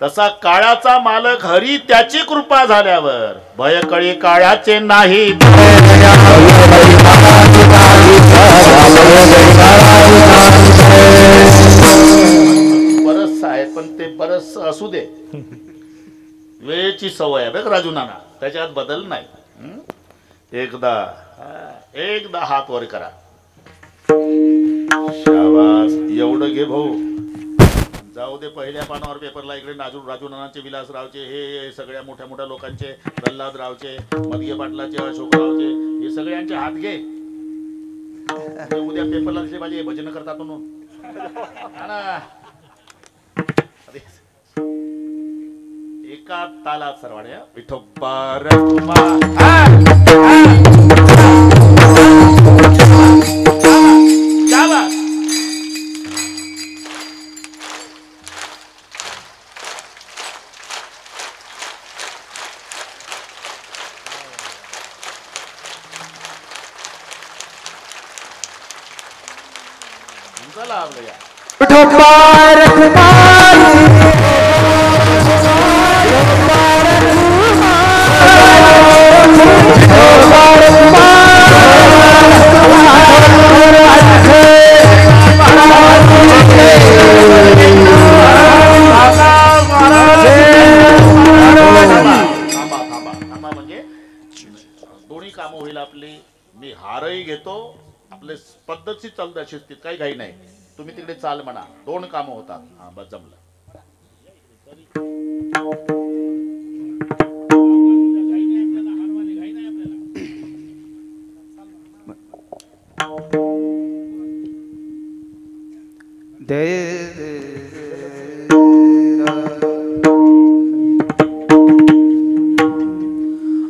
तसा काळाचा मालक हरी त्याची कृपा झाल्यावर भय कळी काळाचे नाही. बरस आहे पण ते बरस असू दे. वेळेची सवय आहे बघ राजू नाना. त्याच्यात बदल नाही. एकदा हात वर करा. शाबास. एवढं घे भाऊ. जाऊ दे पहिल्या पानावर पेपरला इकडे राजू नानाचे विलासरावचे हे सगळ्या मोठ्या मोठ्या लोकांचे प्रल्हादरावचे मदगे पाटलाचे अशोकरावचे हे सगळ्यांचे हात घे. उद्या पेपरला दिसले पाहिजे भजन करतात म्हणून. एका तालात सर्वाड्या विठोबार पद्धतशीर चालू द्या. शिस्तीत काही घाई नाही. तुम्ही तिकडे चाल म्हणा. 2 कामं होतात. हा बस जमलं.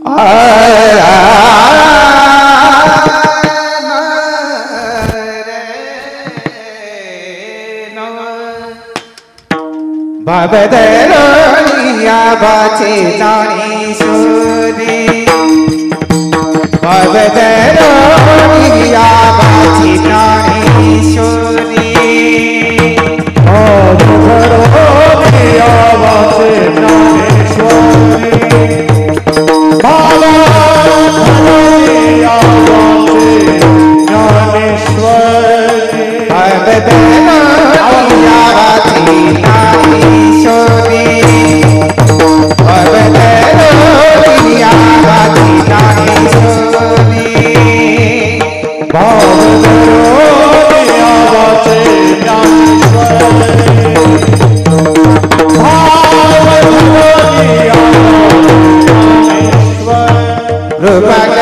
आ. भवदरोनिया वाचे ज्ञानेश्वरी भवदरोनिया वाचे ज्ञानेश्वरी भवदरोनिया वाचे ज्ञानेश्वरी भवदरोनिया वाचे ज्ञानेश्वरी भवदरोनिया वाचे ज्ञानेश्वरी भवदरोनिया वाचे ज्ञानेश्वरी भवदरोनिया वाचे रूपक